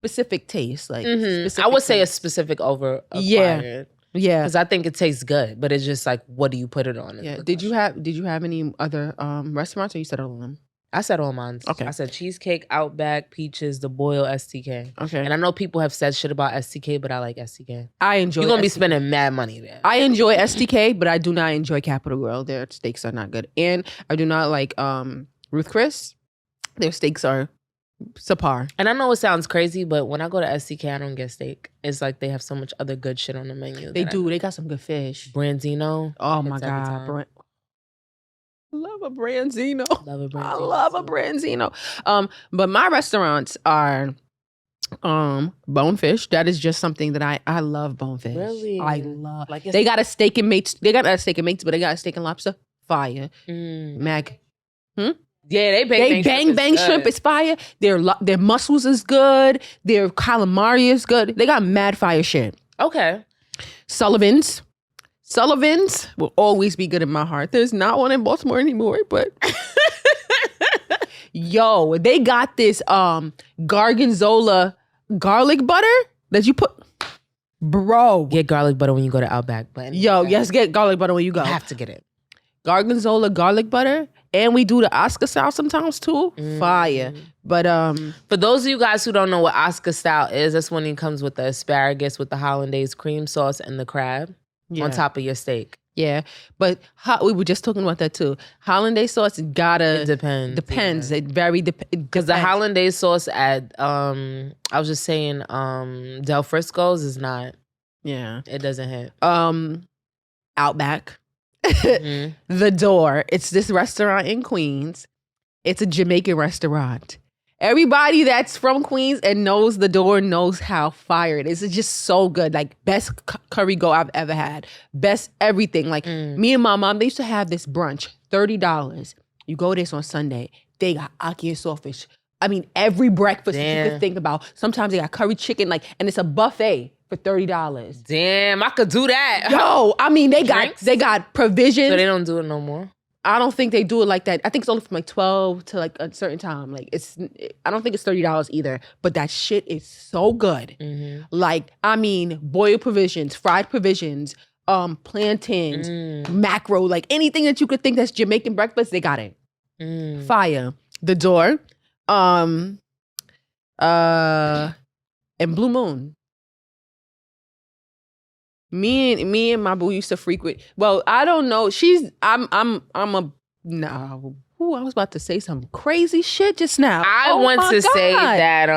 specific taste. Like I would say a specific over acquired. Yeah, because I think it tastes good, but it's just like, what do you put it on? Yeah. Did you have any other restaurants, or you said all of them? I said all mine. Okay. I said Cheesecake, Outback, Peaches, The Boil, STK. Okay. And I know people have said shit about STK, but I like STK. I enjoy. You're gonna be spending mad money there. I enjoy STK, but I do not enjoy Capital Grill. Their steaks are not good, and I do not like Ruth Chris. Their steaks are subpar. And I know it sounds crazy, but when I go to STK, I don't get steak. It's like they have so much other good shit on the menu. They do. They got some good fish. Branzino. Oh my God. Love a Branzino. Love a Branzino. I love a Branzino. But my restaurants are Bonefish. That is just something that I love. Bonefish. Really? I love. Like they got a steak and mates. They got a steak and mates, but they got a steak and lobster. Fire. Mac. Yeah, they bang shrimp is fire. Their mussels is good. Their calamari is good. They got mad fire shit. Okay. Sullivan's will always be good in my heart. There's not one in Baltimore anymore, but yo, they got this Gargonzola garlic butter that you put. Bro, get garlic butter when you go to Outback. But yes, get garlic butter when you go. You have to get it. Gorgonzola garlic butter. And we do the Oscar style sometimes too. Fire. But for those of you guys who don't know what Oscar style is, that's when it comes with the asparagus with the hollandaise cream sauce and the crab on top of your steak. Yeah. But we were just talking about that too. Hollandaise sauce gotta it depends. It very because the hollandaise sauce at I was just saying Del Frisco's is not. Yeah. It doesn't hit. Outback. The Door. It's this restaurant in Queens. It's a Jamaican restaurant. Everybody that's from Queens and knows The Door knows how fire it is. It's just so good. Like best curry go I've ever had. Best everything. Like me and my mom, they used to have this brunch, $30. You go this on Sunday. They got ackee and saltfish. I mean, every breakfast that you could think about. Sometimes they got curry chicken, and it's a buffet for $30. Damn, I could do that. Yo, I mean, they got provisions. So they don't do it no more? I don't think they do it like that. I think it's only from 12 to a certain time. I don't think it's $30 either. But that shit is so good. I mean, boiled provisions, fried provisions, plantains, macro, anything that you could think that's Jamaican breakfast, they got it. Fire. The Door, and Blue Moon. Me and my boo used to frequent. Well, I don't know. No. Ooh, I was about to say some crazy shit just now. I want to say that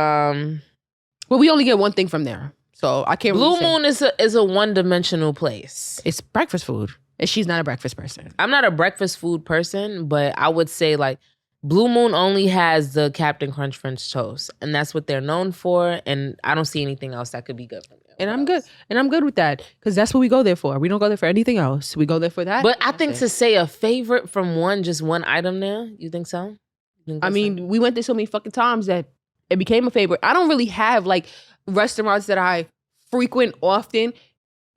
well, we only get one thing from there. So I can't Blue Moon is a one-dimensional place. It's breakfast food. And she's not a breakfast person. I'm not a breakfast food person, but I would say Blue Moon only has the Captain Crunch French toast, and that's what they're known for. And I don't see anything else that could be good for them. And I'm good. And I'm good with that because that's what we go there for. We don't go there for anything else. We go there for that. But I think to say a favorite from just one item there, you think so? I mean, we went there so many fucking times that it became a favorite. I don't really have restaurants that I frequent often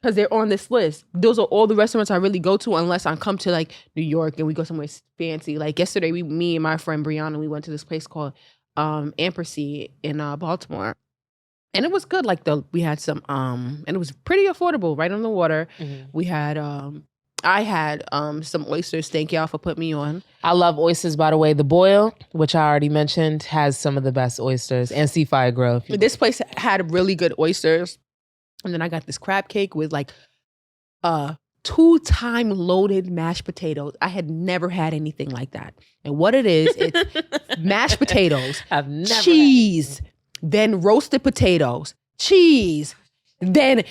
because they're on this list. Those are all the restaurants I really go to unless I come to New York and we go somewhere fancy. Yesterday, me and my friend Brianna, we went to this place called Ampersea in Baltimore. And it was good. We had some, and it was pretty affordable, right on the water. We had, I had some oysters. Thank y'all for putting me on. I love oysters, by the way. The Boil, which I already mentioned, has some of the best oysters. And Seafire Grill. This place had really good oysters. And then I got this crab cake with 2-time loaded mashed potatoes. I had never had anything like that. And what it is, it's mashed potatoes, I've never cheese, then roasted potatoes, cheese, then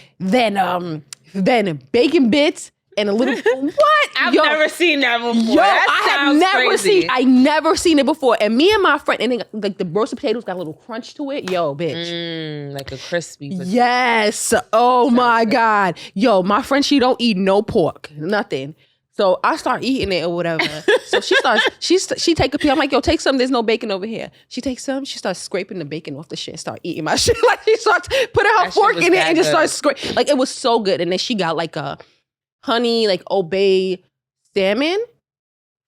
bacon bits and a little what? I've never seen that before. I never seen it before. And me and my friend, and then, like the roasted potatoes got a little crunch to it. Yo, bitch. Like a crispy potato. Yes. Oh my God. Yo, my friend, she don't eat no pork. Nothing. So I start eating it or whatever. So she take a piece. I'm like, yo, take some. There's no bacon over here. She takes some. She starts scraping the bacon off the shit and start eating my shit. Like she starts putting her fork in it and just starts scraping. Like it was so good. And then she got like a honey, like Obey salmon.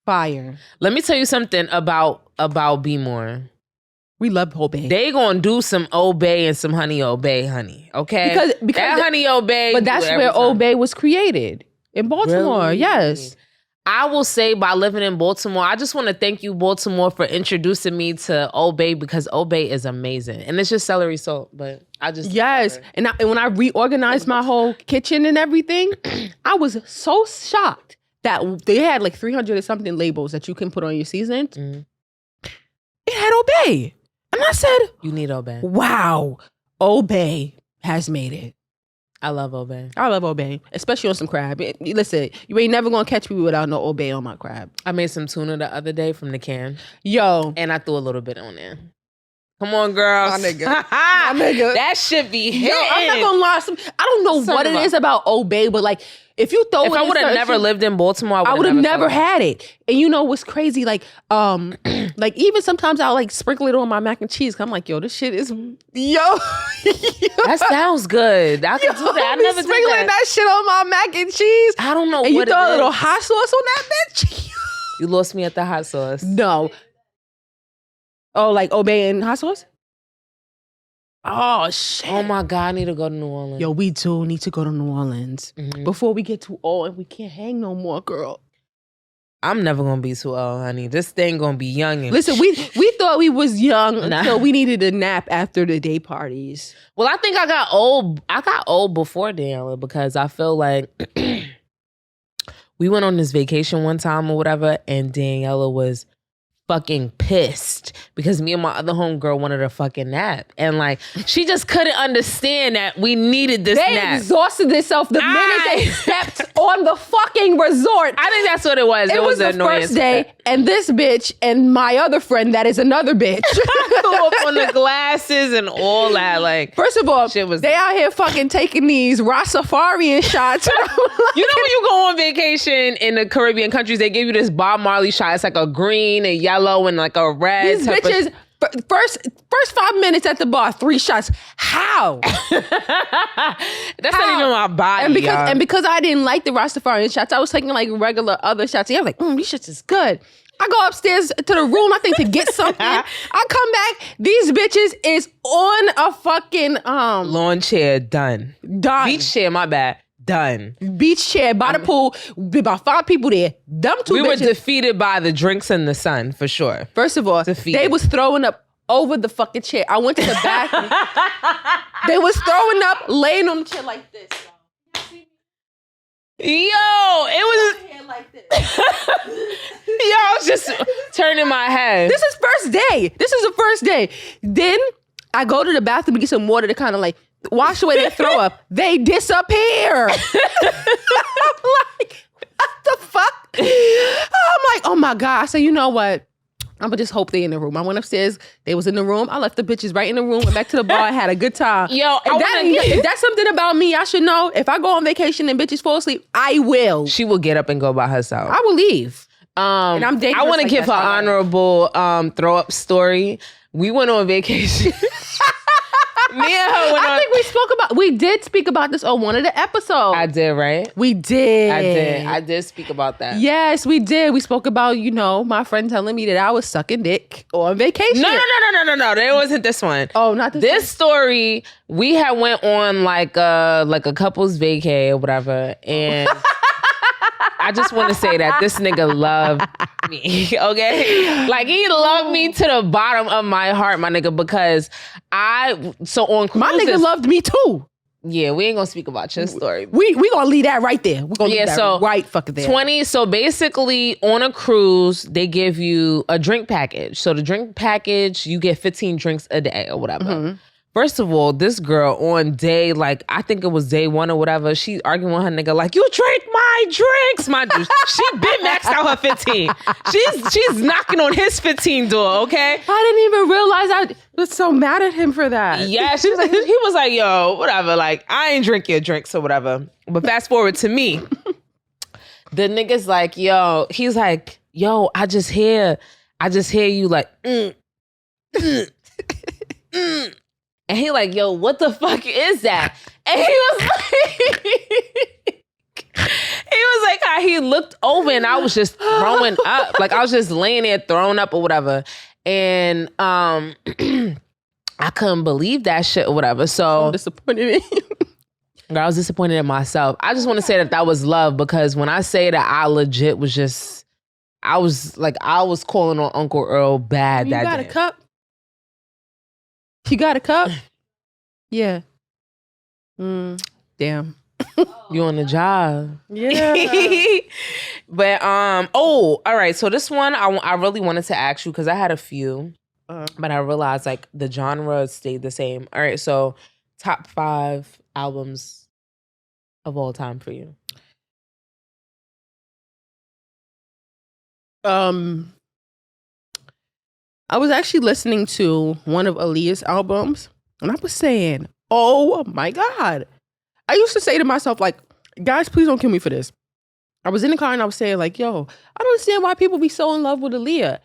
Fire. Let me tell you something about Be More. We love Obey. They gonna do some Obey and some Obey honey. Okay? Because that honey Obey. But that's where Obey was created. In Baltimore, really? Yes. I will say by living in Baltimore, I just want to thank you, Baltimore, for introducing me to Obey because Obey is amazing. And it's just celery salt, but I just... Yes. And when I reorganized my whole kitchen and everything, I was so shocked that they had like 300 or something labels that you can put on your seasons. Mm. It had Obey. And I said... You need Obey. Wow. Obey has made it. I love Obey. I love Obey, especially on some crab. Listen, you ain't never gonna catch me without no Obey on my crab. I made some tuna the other day from the can. Yo. And I threw a little bit on there. Come on, girls. My nigga. My nigga. That should be hitting. Yo, I'm not gonna lie. I don't know what it is about Obey, but like, if you throw if I would have never lived in Baltimore, I would have never had it. And you know what's crazy? Like, like even sometimes I'll like sprinkle it on my mac and cheese. I'm like, yo, this shit is That sounds good. I can do that. I never sprinkling that shit on my mac and cheese. I don't know and what it is. You throw a little hot sauce on that bitch. You lost me at the hot sauce. No. Oh, like Obey and hot sauce? Oh, shit. Oh, my God. I need to go to New Orleans. Yo, we do need to go to New Orleans. Mm-hmm. Before we get too old and we can't hang no more, girl. I'm never going to be too old, honey. This thing going to be young. Listen, we thought we was young until we needed a nap after the day parties. Well, I think I got old. I got old before Daniela because I feel like we went on this vacation one time or whatever, and Daniela was fucking pissed because me and my other homegirl wanted a fucking nap. And like, she just couldn't understand that we needed this nap. They exhausted themselves the minute they stepped on the fucking resort. I think that's what it was. It was the first day, and this bitch and my other friend that is another bitch. Threw up on the glasses and all that. Like, first of all, they out here fucking taking these Rastafarian shots. You know when you go on vacation in the Caribbean countries, they give you this Bob Marley shot. It's like a green and yellow and like a red. These bitches, first 5 minutes at the bar, 3 shots. How? That's not even my body. And because I didn't like the Rastafarian shots, I was taking like regular other shots. And I was like, these shots is good. I go upstairs to the room, I think, to get something. I come back, these bitches is on a fucking lawn chair. Done. Beach chair, my bad. Done. Beach chair by the pool. About 5 people there. Them 2 bitches. We were defeated by the drinks in the sun, for sure. First of all, they was throwing up over the fucking chair. I went to the bathroom. They was throwing up, laying on the chair like this. Yo, it was like this. Yo, I was just turning my head. This is first day. This is the first day. Then I go to the bathroom to get some water to kind of like wash away their throw up. They disappear. I'm like, what the fuck? I'm like, oh my God. I said, you know what? I'm gonna just hope they in the room. I went upstairs. They was in the room. I left the bitches right in the room. Went back to the bar. I had a good time. Yo, if that's something about me, I should know. If I go on vacation and bitches fall asleep, I will. She will get up and go by herself. I will leave. And I'm dangerous. I want to give her honorable throw up story. We went on vacation. Me and her went on. I think we did speak about this on one of the episodes. I did, right? We did. I did speak about that. Yes, we did. We spoke about, my friend telling me that I was sucking dick on vacation. No. There wasn't this one. Oh, not this one? This story, we had went on like a couple's vacay or whatever, and I just want to say that this nigga loved me, okay? Like, he loved me to the bottom of my heart, my nigga, because on cruises... My nigga loved me too. Yeah, we ain't gonna speak about your story. We gonna leave that right there. We're gonna leave that right fucking there. So basically, on a cruise, they give you a drink package. So the drink package, you get 15 drinks a day or whatever. Mm-hmm. First of all, this girl on day, like, I think it was day 1 or whatever, she arguing with her nigga like, you drink my drinks, my dude. She been maxed out her 15. She's knocking on his 15 door, okay? I didn't even realize I was so mad at him for that. Yeah, she was like, he was like, yo, whatever, like, I ain't drink your drinks or whatever. But fast forward to me. The nigga's like, yo, he's like, yo, I just hear you like, And he like, yo, what the fuck is that? And he was like how he looked over and I was just throwing up. Like I was just laying there throwing up or whatever. And I couldn't believe that shit or whatever. So I'm disappointed in you. Girl, I was disappointed in myself. I just want to say that was love because when I say that I legit was just, I was calling on Uncle Earl bad that day. You got a cup? You got a cup? Yeah. Damn. You on the job. Yeah. But, all right. So this one, I really wanted to ask you because I had a few, but I realized like the genre stayed the same. All right. So top 5 albums of all time for you. I was actually listening to one of Aaliyah's albums and I was saying, oh my God. I used to say to myself, like, guys, please don't kill me for this. I was in the car and I was saying, like, yo, I don't understand why people be so in love with Aaliyah.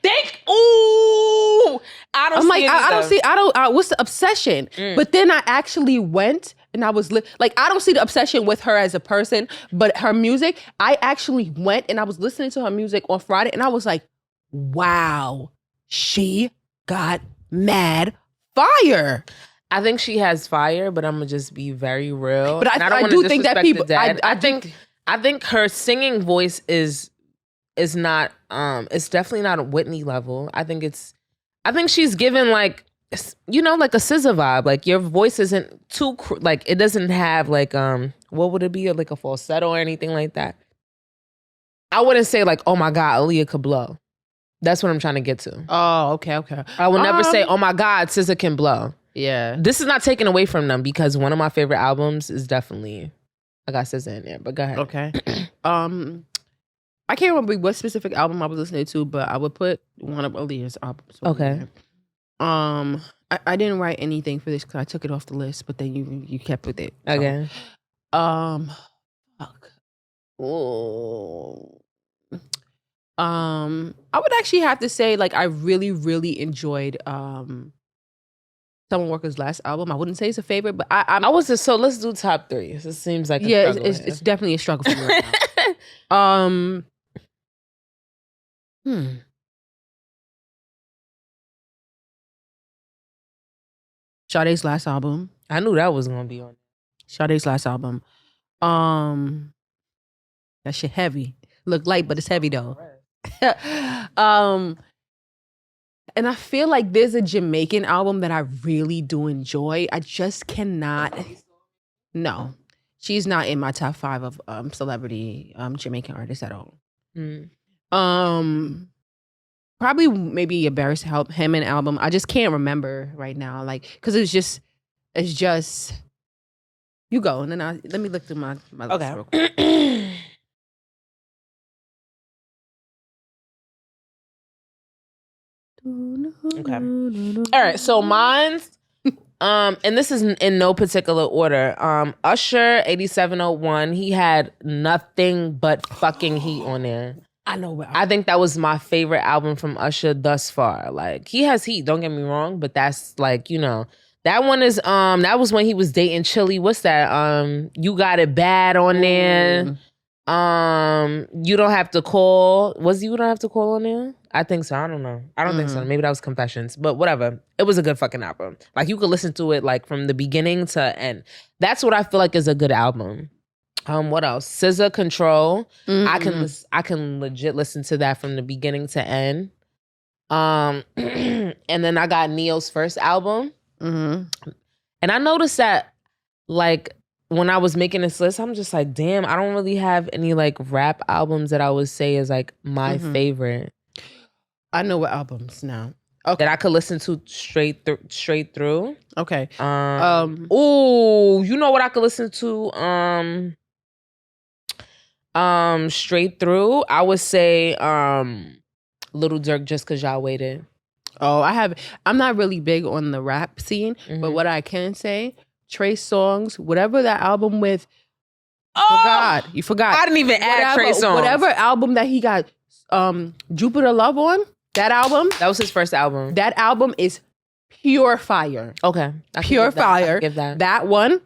What's the obsession? But then I actually went and I was like, I don't see the obsession with her as a person, but her music, I actually went and I was listening to her music on Friday and I was like, wow, she got mad fire. I think she has fire, but I'm gonna just be very real. But I do think that people, I think her singing voice is not it's definitely not a Whitney level. I think she's given like, you know, like a SZA vibe. Like your voice isn't too like it doesn't have like what would it be, like a falsetto or anything like that. I wouldn't say like, oh my God, Aaliyah could blow. That's what I'm trying to get to. Oh, okay. I will never say, oh my God, SZA can blow. Yeah. This is not taken away from them because one of my favorite albums is definitely, I got SZA in there, but go ahead. Okay. I can't remember what specific album I was listening to, but I would put one of Aaliyah's albums. Okay. I didn't write anything for this because I took it off the list, but then you kept with it. So. Okay. Fuck. Ooh. I would actually have to say, like, I really, really enjoyed Summer Walker's last album. I wouldn't say it's a favorite, but I was just, so let's do top 3. It seems like it's definitely a struggle for me right now. Sade's last album. I knew that was gonna be on. Sade's last album. That shit heavy. Look light, but it's heavy though. And I feel like there's a Jamaican album that I really do enjoy. I just cannot. No, she's not in my top 5 of celebrity Jamaican artists at all. Probably maybe a Barris Hammond album. I just can't remember right now, like because it's just. You go, and then let me look through my list real quick. Okay. All right. So mine's, and this is in no particular order. Usher 8701. He had nothing but fucking heat on there. I know. I think that was my favorite album from Usher thus far. Like he has heat. Don't get me wrong, but that's like, you know, that one is that was when he was dating Chili. What's that? You Got It Bad on there. You Don't Have to Call. Was You Don't Have to Call on there? I think so. I don't know. I don't think so. Maybe that was Confessions. But whatever. It was a good fucking album. Like you could listen to it like from the beginning to end. That's what I feel like is a good album. What else? SZA Control. I can legit listen to that from the beginning to end. And then I got Neo's first album. And I noticed that like when I was making this list, I'm just like, damn, I don't really have any like rap albums that I would say is like my favorite. I know what albums now. that I could listen to straight through. Okay. Oh, you know what I could listen to straight through? I would say Little Durk, Just Cause Y'all Waited. Oh, I'm not really big on the rap scene, but what I can say, Trey Songz, whatever that album with, you forgot. I didn't even add Trey Songz. Whatever album that he got Jupiter Love on, that album. That was his first album. That album is pure fire. Okay. Pure fire. Give that. That one.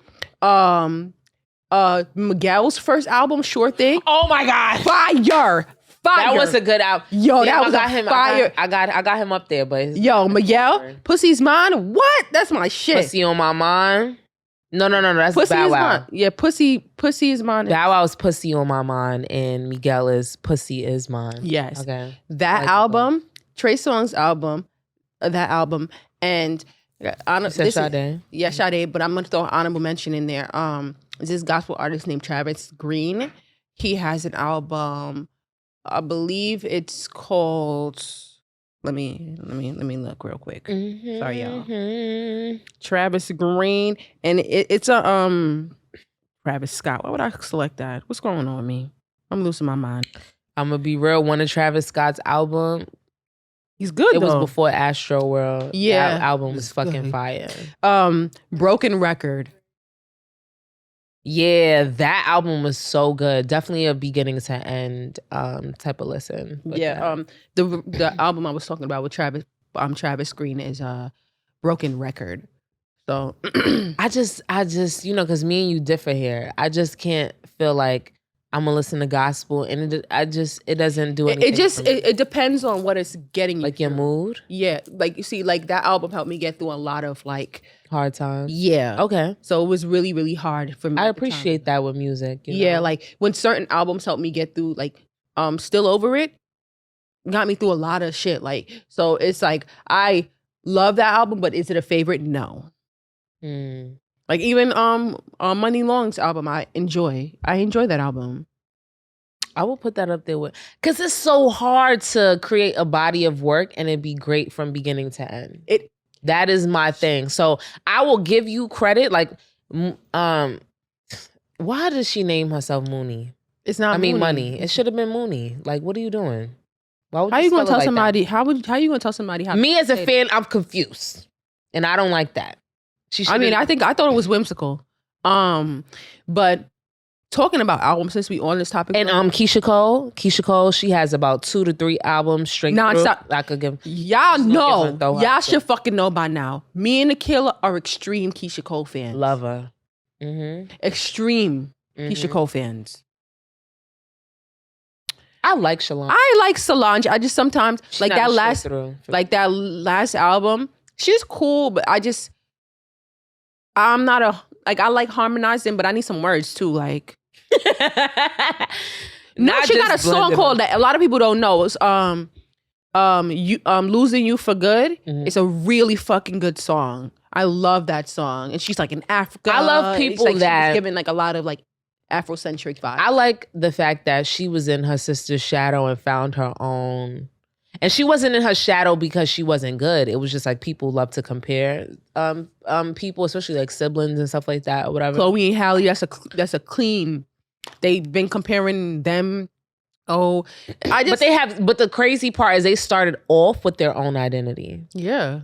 Miguel's first album, Sure Thing. Oh my God. Fire. That was a good album. Yo, that was fire. I got him up there, but yo, Miguel, Pussy's Mine. What? That's my shit. Pussy on My Mind. No. That's Pussy Bow is Wow. mine. Yeah, Pussy is mine. Bow Wow's Pussy on My Mind, and Miguel is Pussy Is Mine. Yes. Okay. That album, Trey Songz album, that album, and Sade. Yeah, Sade. But I'm gonna throw an honorable mention in there. This gospel artist named Travis Green. He has an album. I believe it's called. Let me look real quick. Sorry, y'all. Travis Green, and it's a Travis Scott. Why would I select that? What's going on with me? I'm losing my mind. I'm gonna be real. One of Travis Scott's album. He's good. It was before Astro World. Yeah, that album was fucking fire. Broken Record. Yeah, that album was so good. Definitely a beginning to end type of listen. But the album I was talking about with Travis Green is Broken Record. So I just because me and you differ here. I just can't feel like I'm gonna listen to gospel, and it doesn't do anything. It depends on what it's getting you like your mood. Yeah, like you see, like that album helped me get through a lot of like hard times. Yeah. Okay. So it was really, really hard for me. I appreciate that with music. Yeah, like when certain albums help me get through, like Still Over It got me through a lot of shit. Like, so it's like I love that album, but is it a favorite? No. Like even Money Long's album, I enjoy that album. I will put that up there with, because it's so hard to create a body of work and it be great from beginning to end. That is my thing. So I will give you credit. Like, why does she name herself Mooney? It's not. Money. It should have been Mooney. Like, what are you doing? How you gonna tell somebody? How you gonna tell somebody how? Me as a fan, I'm confused, and I don't like that. I thought it was whimsical. But talking about albums, since we on this topic, and Keisha Cole, she has about 2 to 3 albums straight nonstop. I could give y'all should fucking know by now. Me and the Killer are extreme Keisha Cole fans. Love her. Extreme Keisha Cole fans. I like Solange. I like Solange. I just sometimes she's like that last album. She's cool, but I'm not I like harmonizing, but I need some words too. Like, no, she got a song called that a lot of people don't know. It's Losing You for Good. It's a really fucking good song. I love that song, and she's like in Africa. I love people that she's giving like a lot of like Afrocentric vibes. I like the fact that she was in her sister's shadow and found her own. And she wasn't in her shadow because she wasn't good. It was just like people love to compare people, especially like siblings and stuff like that or whatever. Chloe and Halle, that's a clean. They've been comparing them. But the crazy part is they started off with their own identity. Yeah.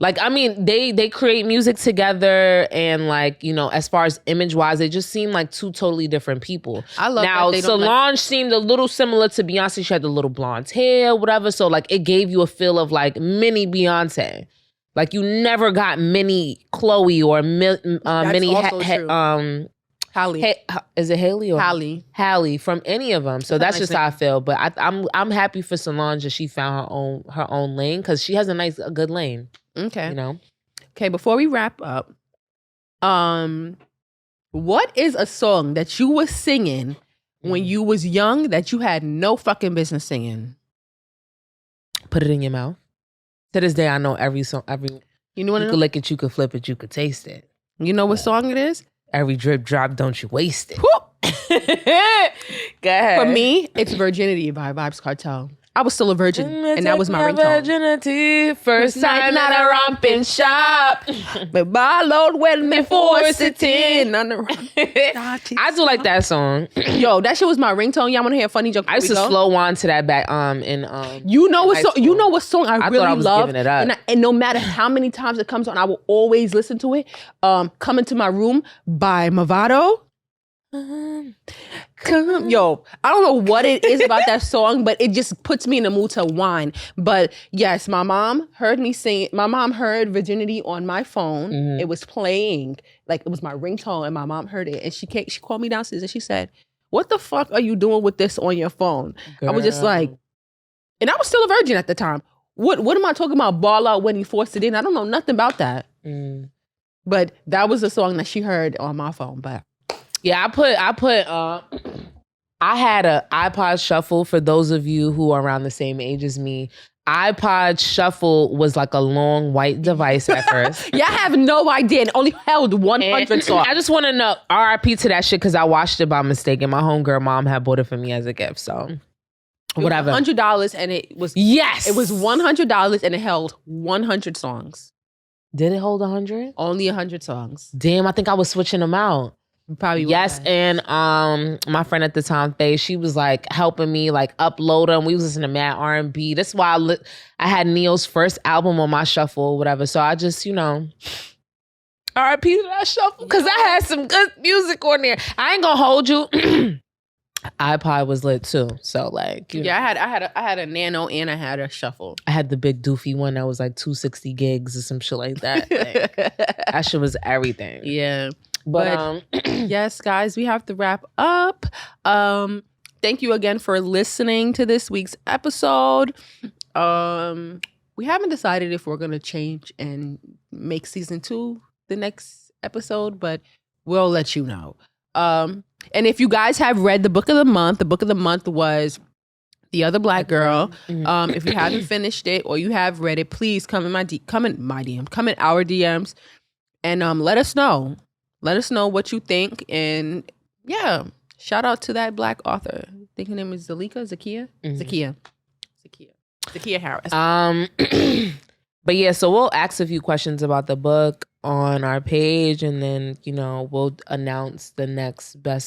Like, I mean, they create music together, and like, you know, as far as image wise, they just seem like 2 totally different people. I love now that Solange seemed a little similar to Beyonce. She had the little blonde hair, whatever. So like, it gave you a feel of like mini Beyonce. Like, you never got mini Chloe or mini Halle. Is it Haley or Halle? Halle from any of them. So that's just how I feel. But I'm happy for Solange that she found her own lane, because she has a good lane. Okay. You know? Okay, before we wrap up, what is a song that you were singing when you was young that you had no fucking business singing? Put It in Your Mouth. To this day, I know every song, you know what? You could lick it, you could flip it, you could taste it. You know what song it is? Every drip drop, don't you waste it. Go ahead. For me, it's Virginity by Vybz Kartel. I was still a virgin, and that was my ringtone. Virginity, first time not at a a romping shop, but my Lord when me force it in. I do like that song. Yo, that shit was my ringtone. Y'all want to hear a funny joke? I used to slow on to that back You know what song? You know what song I really thought I was love? giving it up. And no matter how many times it comes on, I will always listen to it. "Come Into My Room" by Movado. Yo, I don't know what it is about that song, but it just puts me in the mood to whine. But yes, my mom heard me sing. My mom heard "Virginity" on my phone. Mm-hmm. It was playing, like it was my ringtone, and my mom heard it. And she called me downstairs and she said, "What the fuck are you doing with this on your phone?" Girl. I was just like, and I was still a virgin at the time. What am I talking about? Ball out when he forced it in. I don't know nothing about that. But that was a song that she heard on my phone. But yeah, I had an iPod Shuffle. For those of you who are around the same age as me, iPod Shuffle was like a long white device at first. Yeah, I have no idea. It only held 100 songs. I just want to know, RIP to that shit, because I watched it by mistake and my homegirl mom had bought it for me as a gift. So whatever. $100 and it was Yes. It was $100 and it held 100 songs. Did it hold 100? Only 100 songs. Damn, I think I was switching them out. Probably yes, and my friend at the time, Faye, she was like helping me like upload them. We was listening to mad R&B. That's why I had Neil's first album on my shuffle or whatever. So I just, RIP to that shuffle because I had some good music on there. I ain't gonna hold you. iPod was lit too. So like, I had a Nano and I had a Shuffle. I had the big doofy one that was like 260 gigs or some shit like that. Like, that shit was everything. Yeah. But yes, guys, we have to wrap up. Thank you again for listening to this week's episode. We haven't decided if we're gonna change and make season 2 the next episode, but we'll let you know. And if you guys have read the book of the month was The Other Black Girl. If you haven't finished it or you have read it, please come in our DMs and let us know. Let us know what you think. And yeah, shout out to that Black author. I think her name is Zakia Harris. But yeah, so we'll ask a few questions about the book on our page, and then we'll announce the next book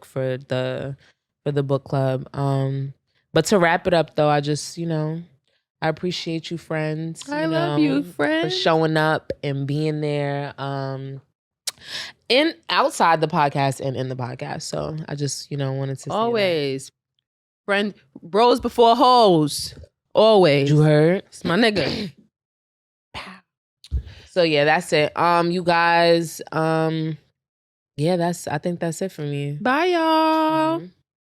for the book club. But to wrap it up though, I just I appreciate you, friends. I love you, friends, for showing up and being there. In outside the podcast and in the podcast. So I just, wanted to say always. Friend, bros before hoes. Always. You heard? It's my nigga. So yeah, that's it. You guys, I think that's it for me. Bye, y'all.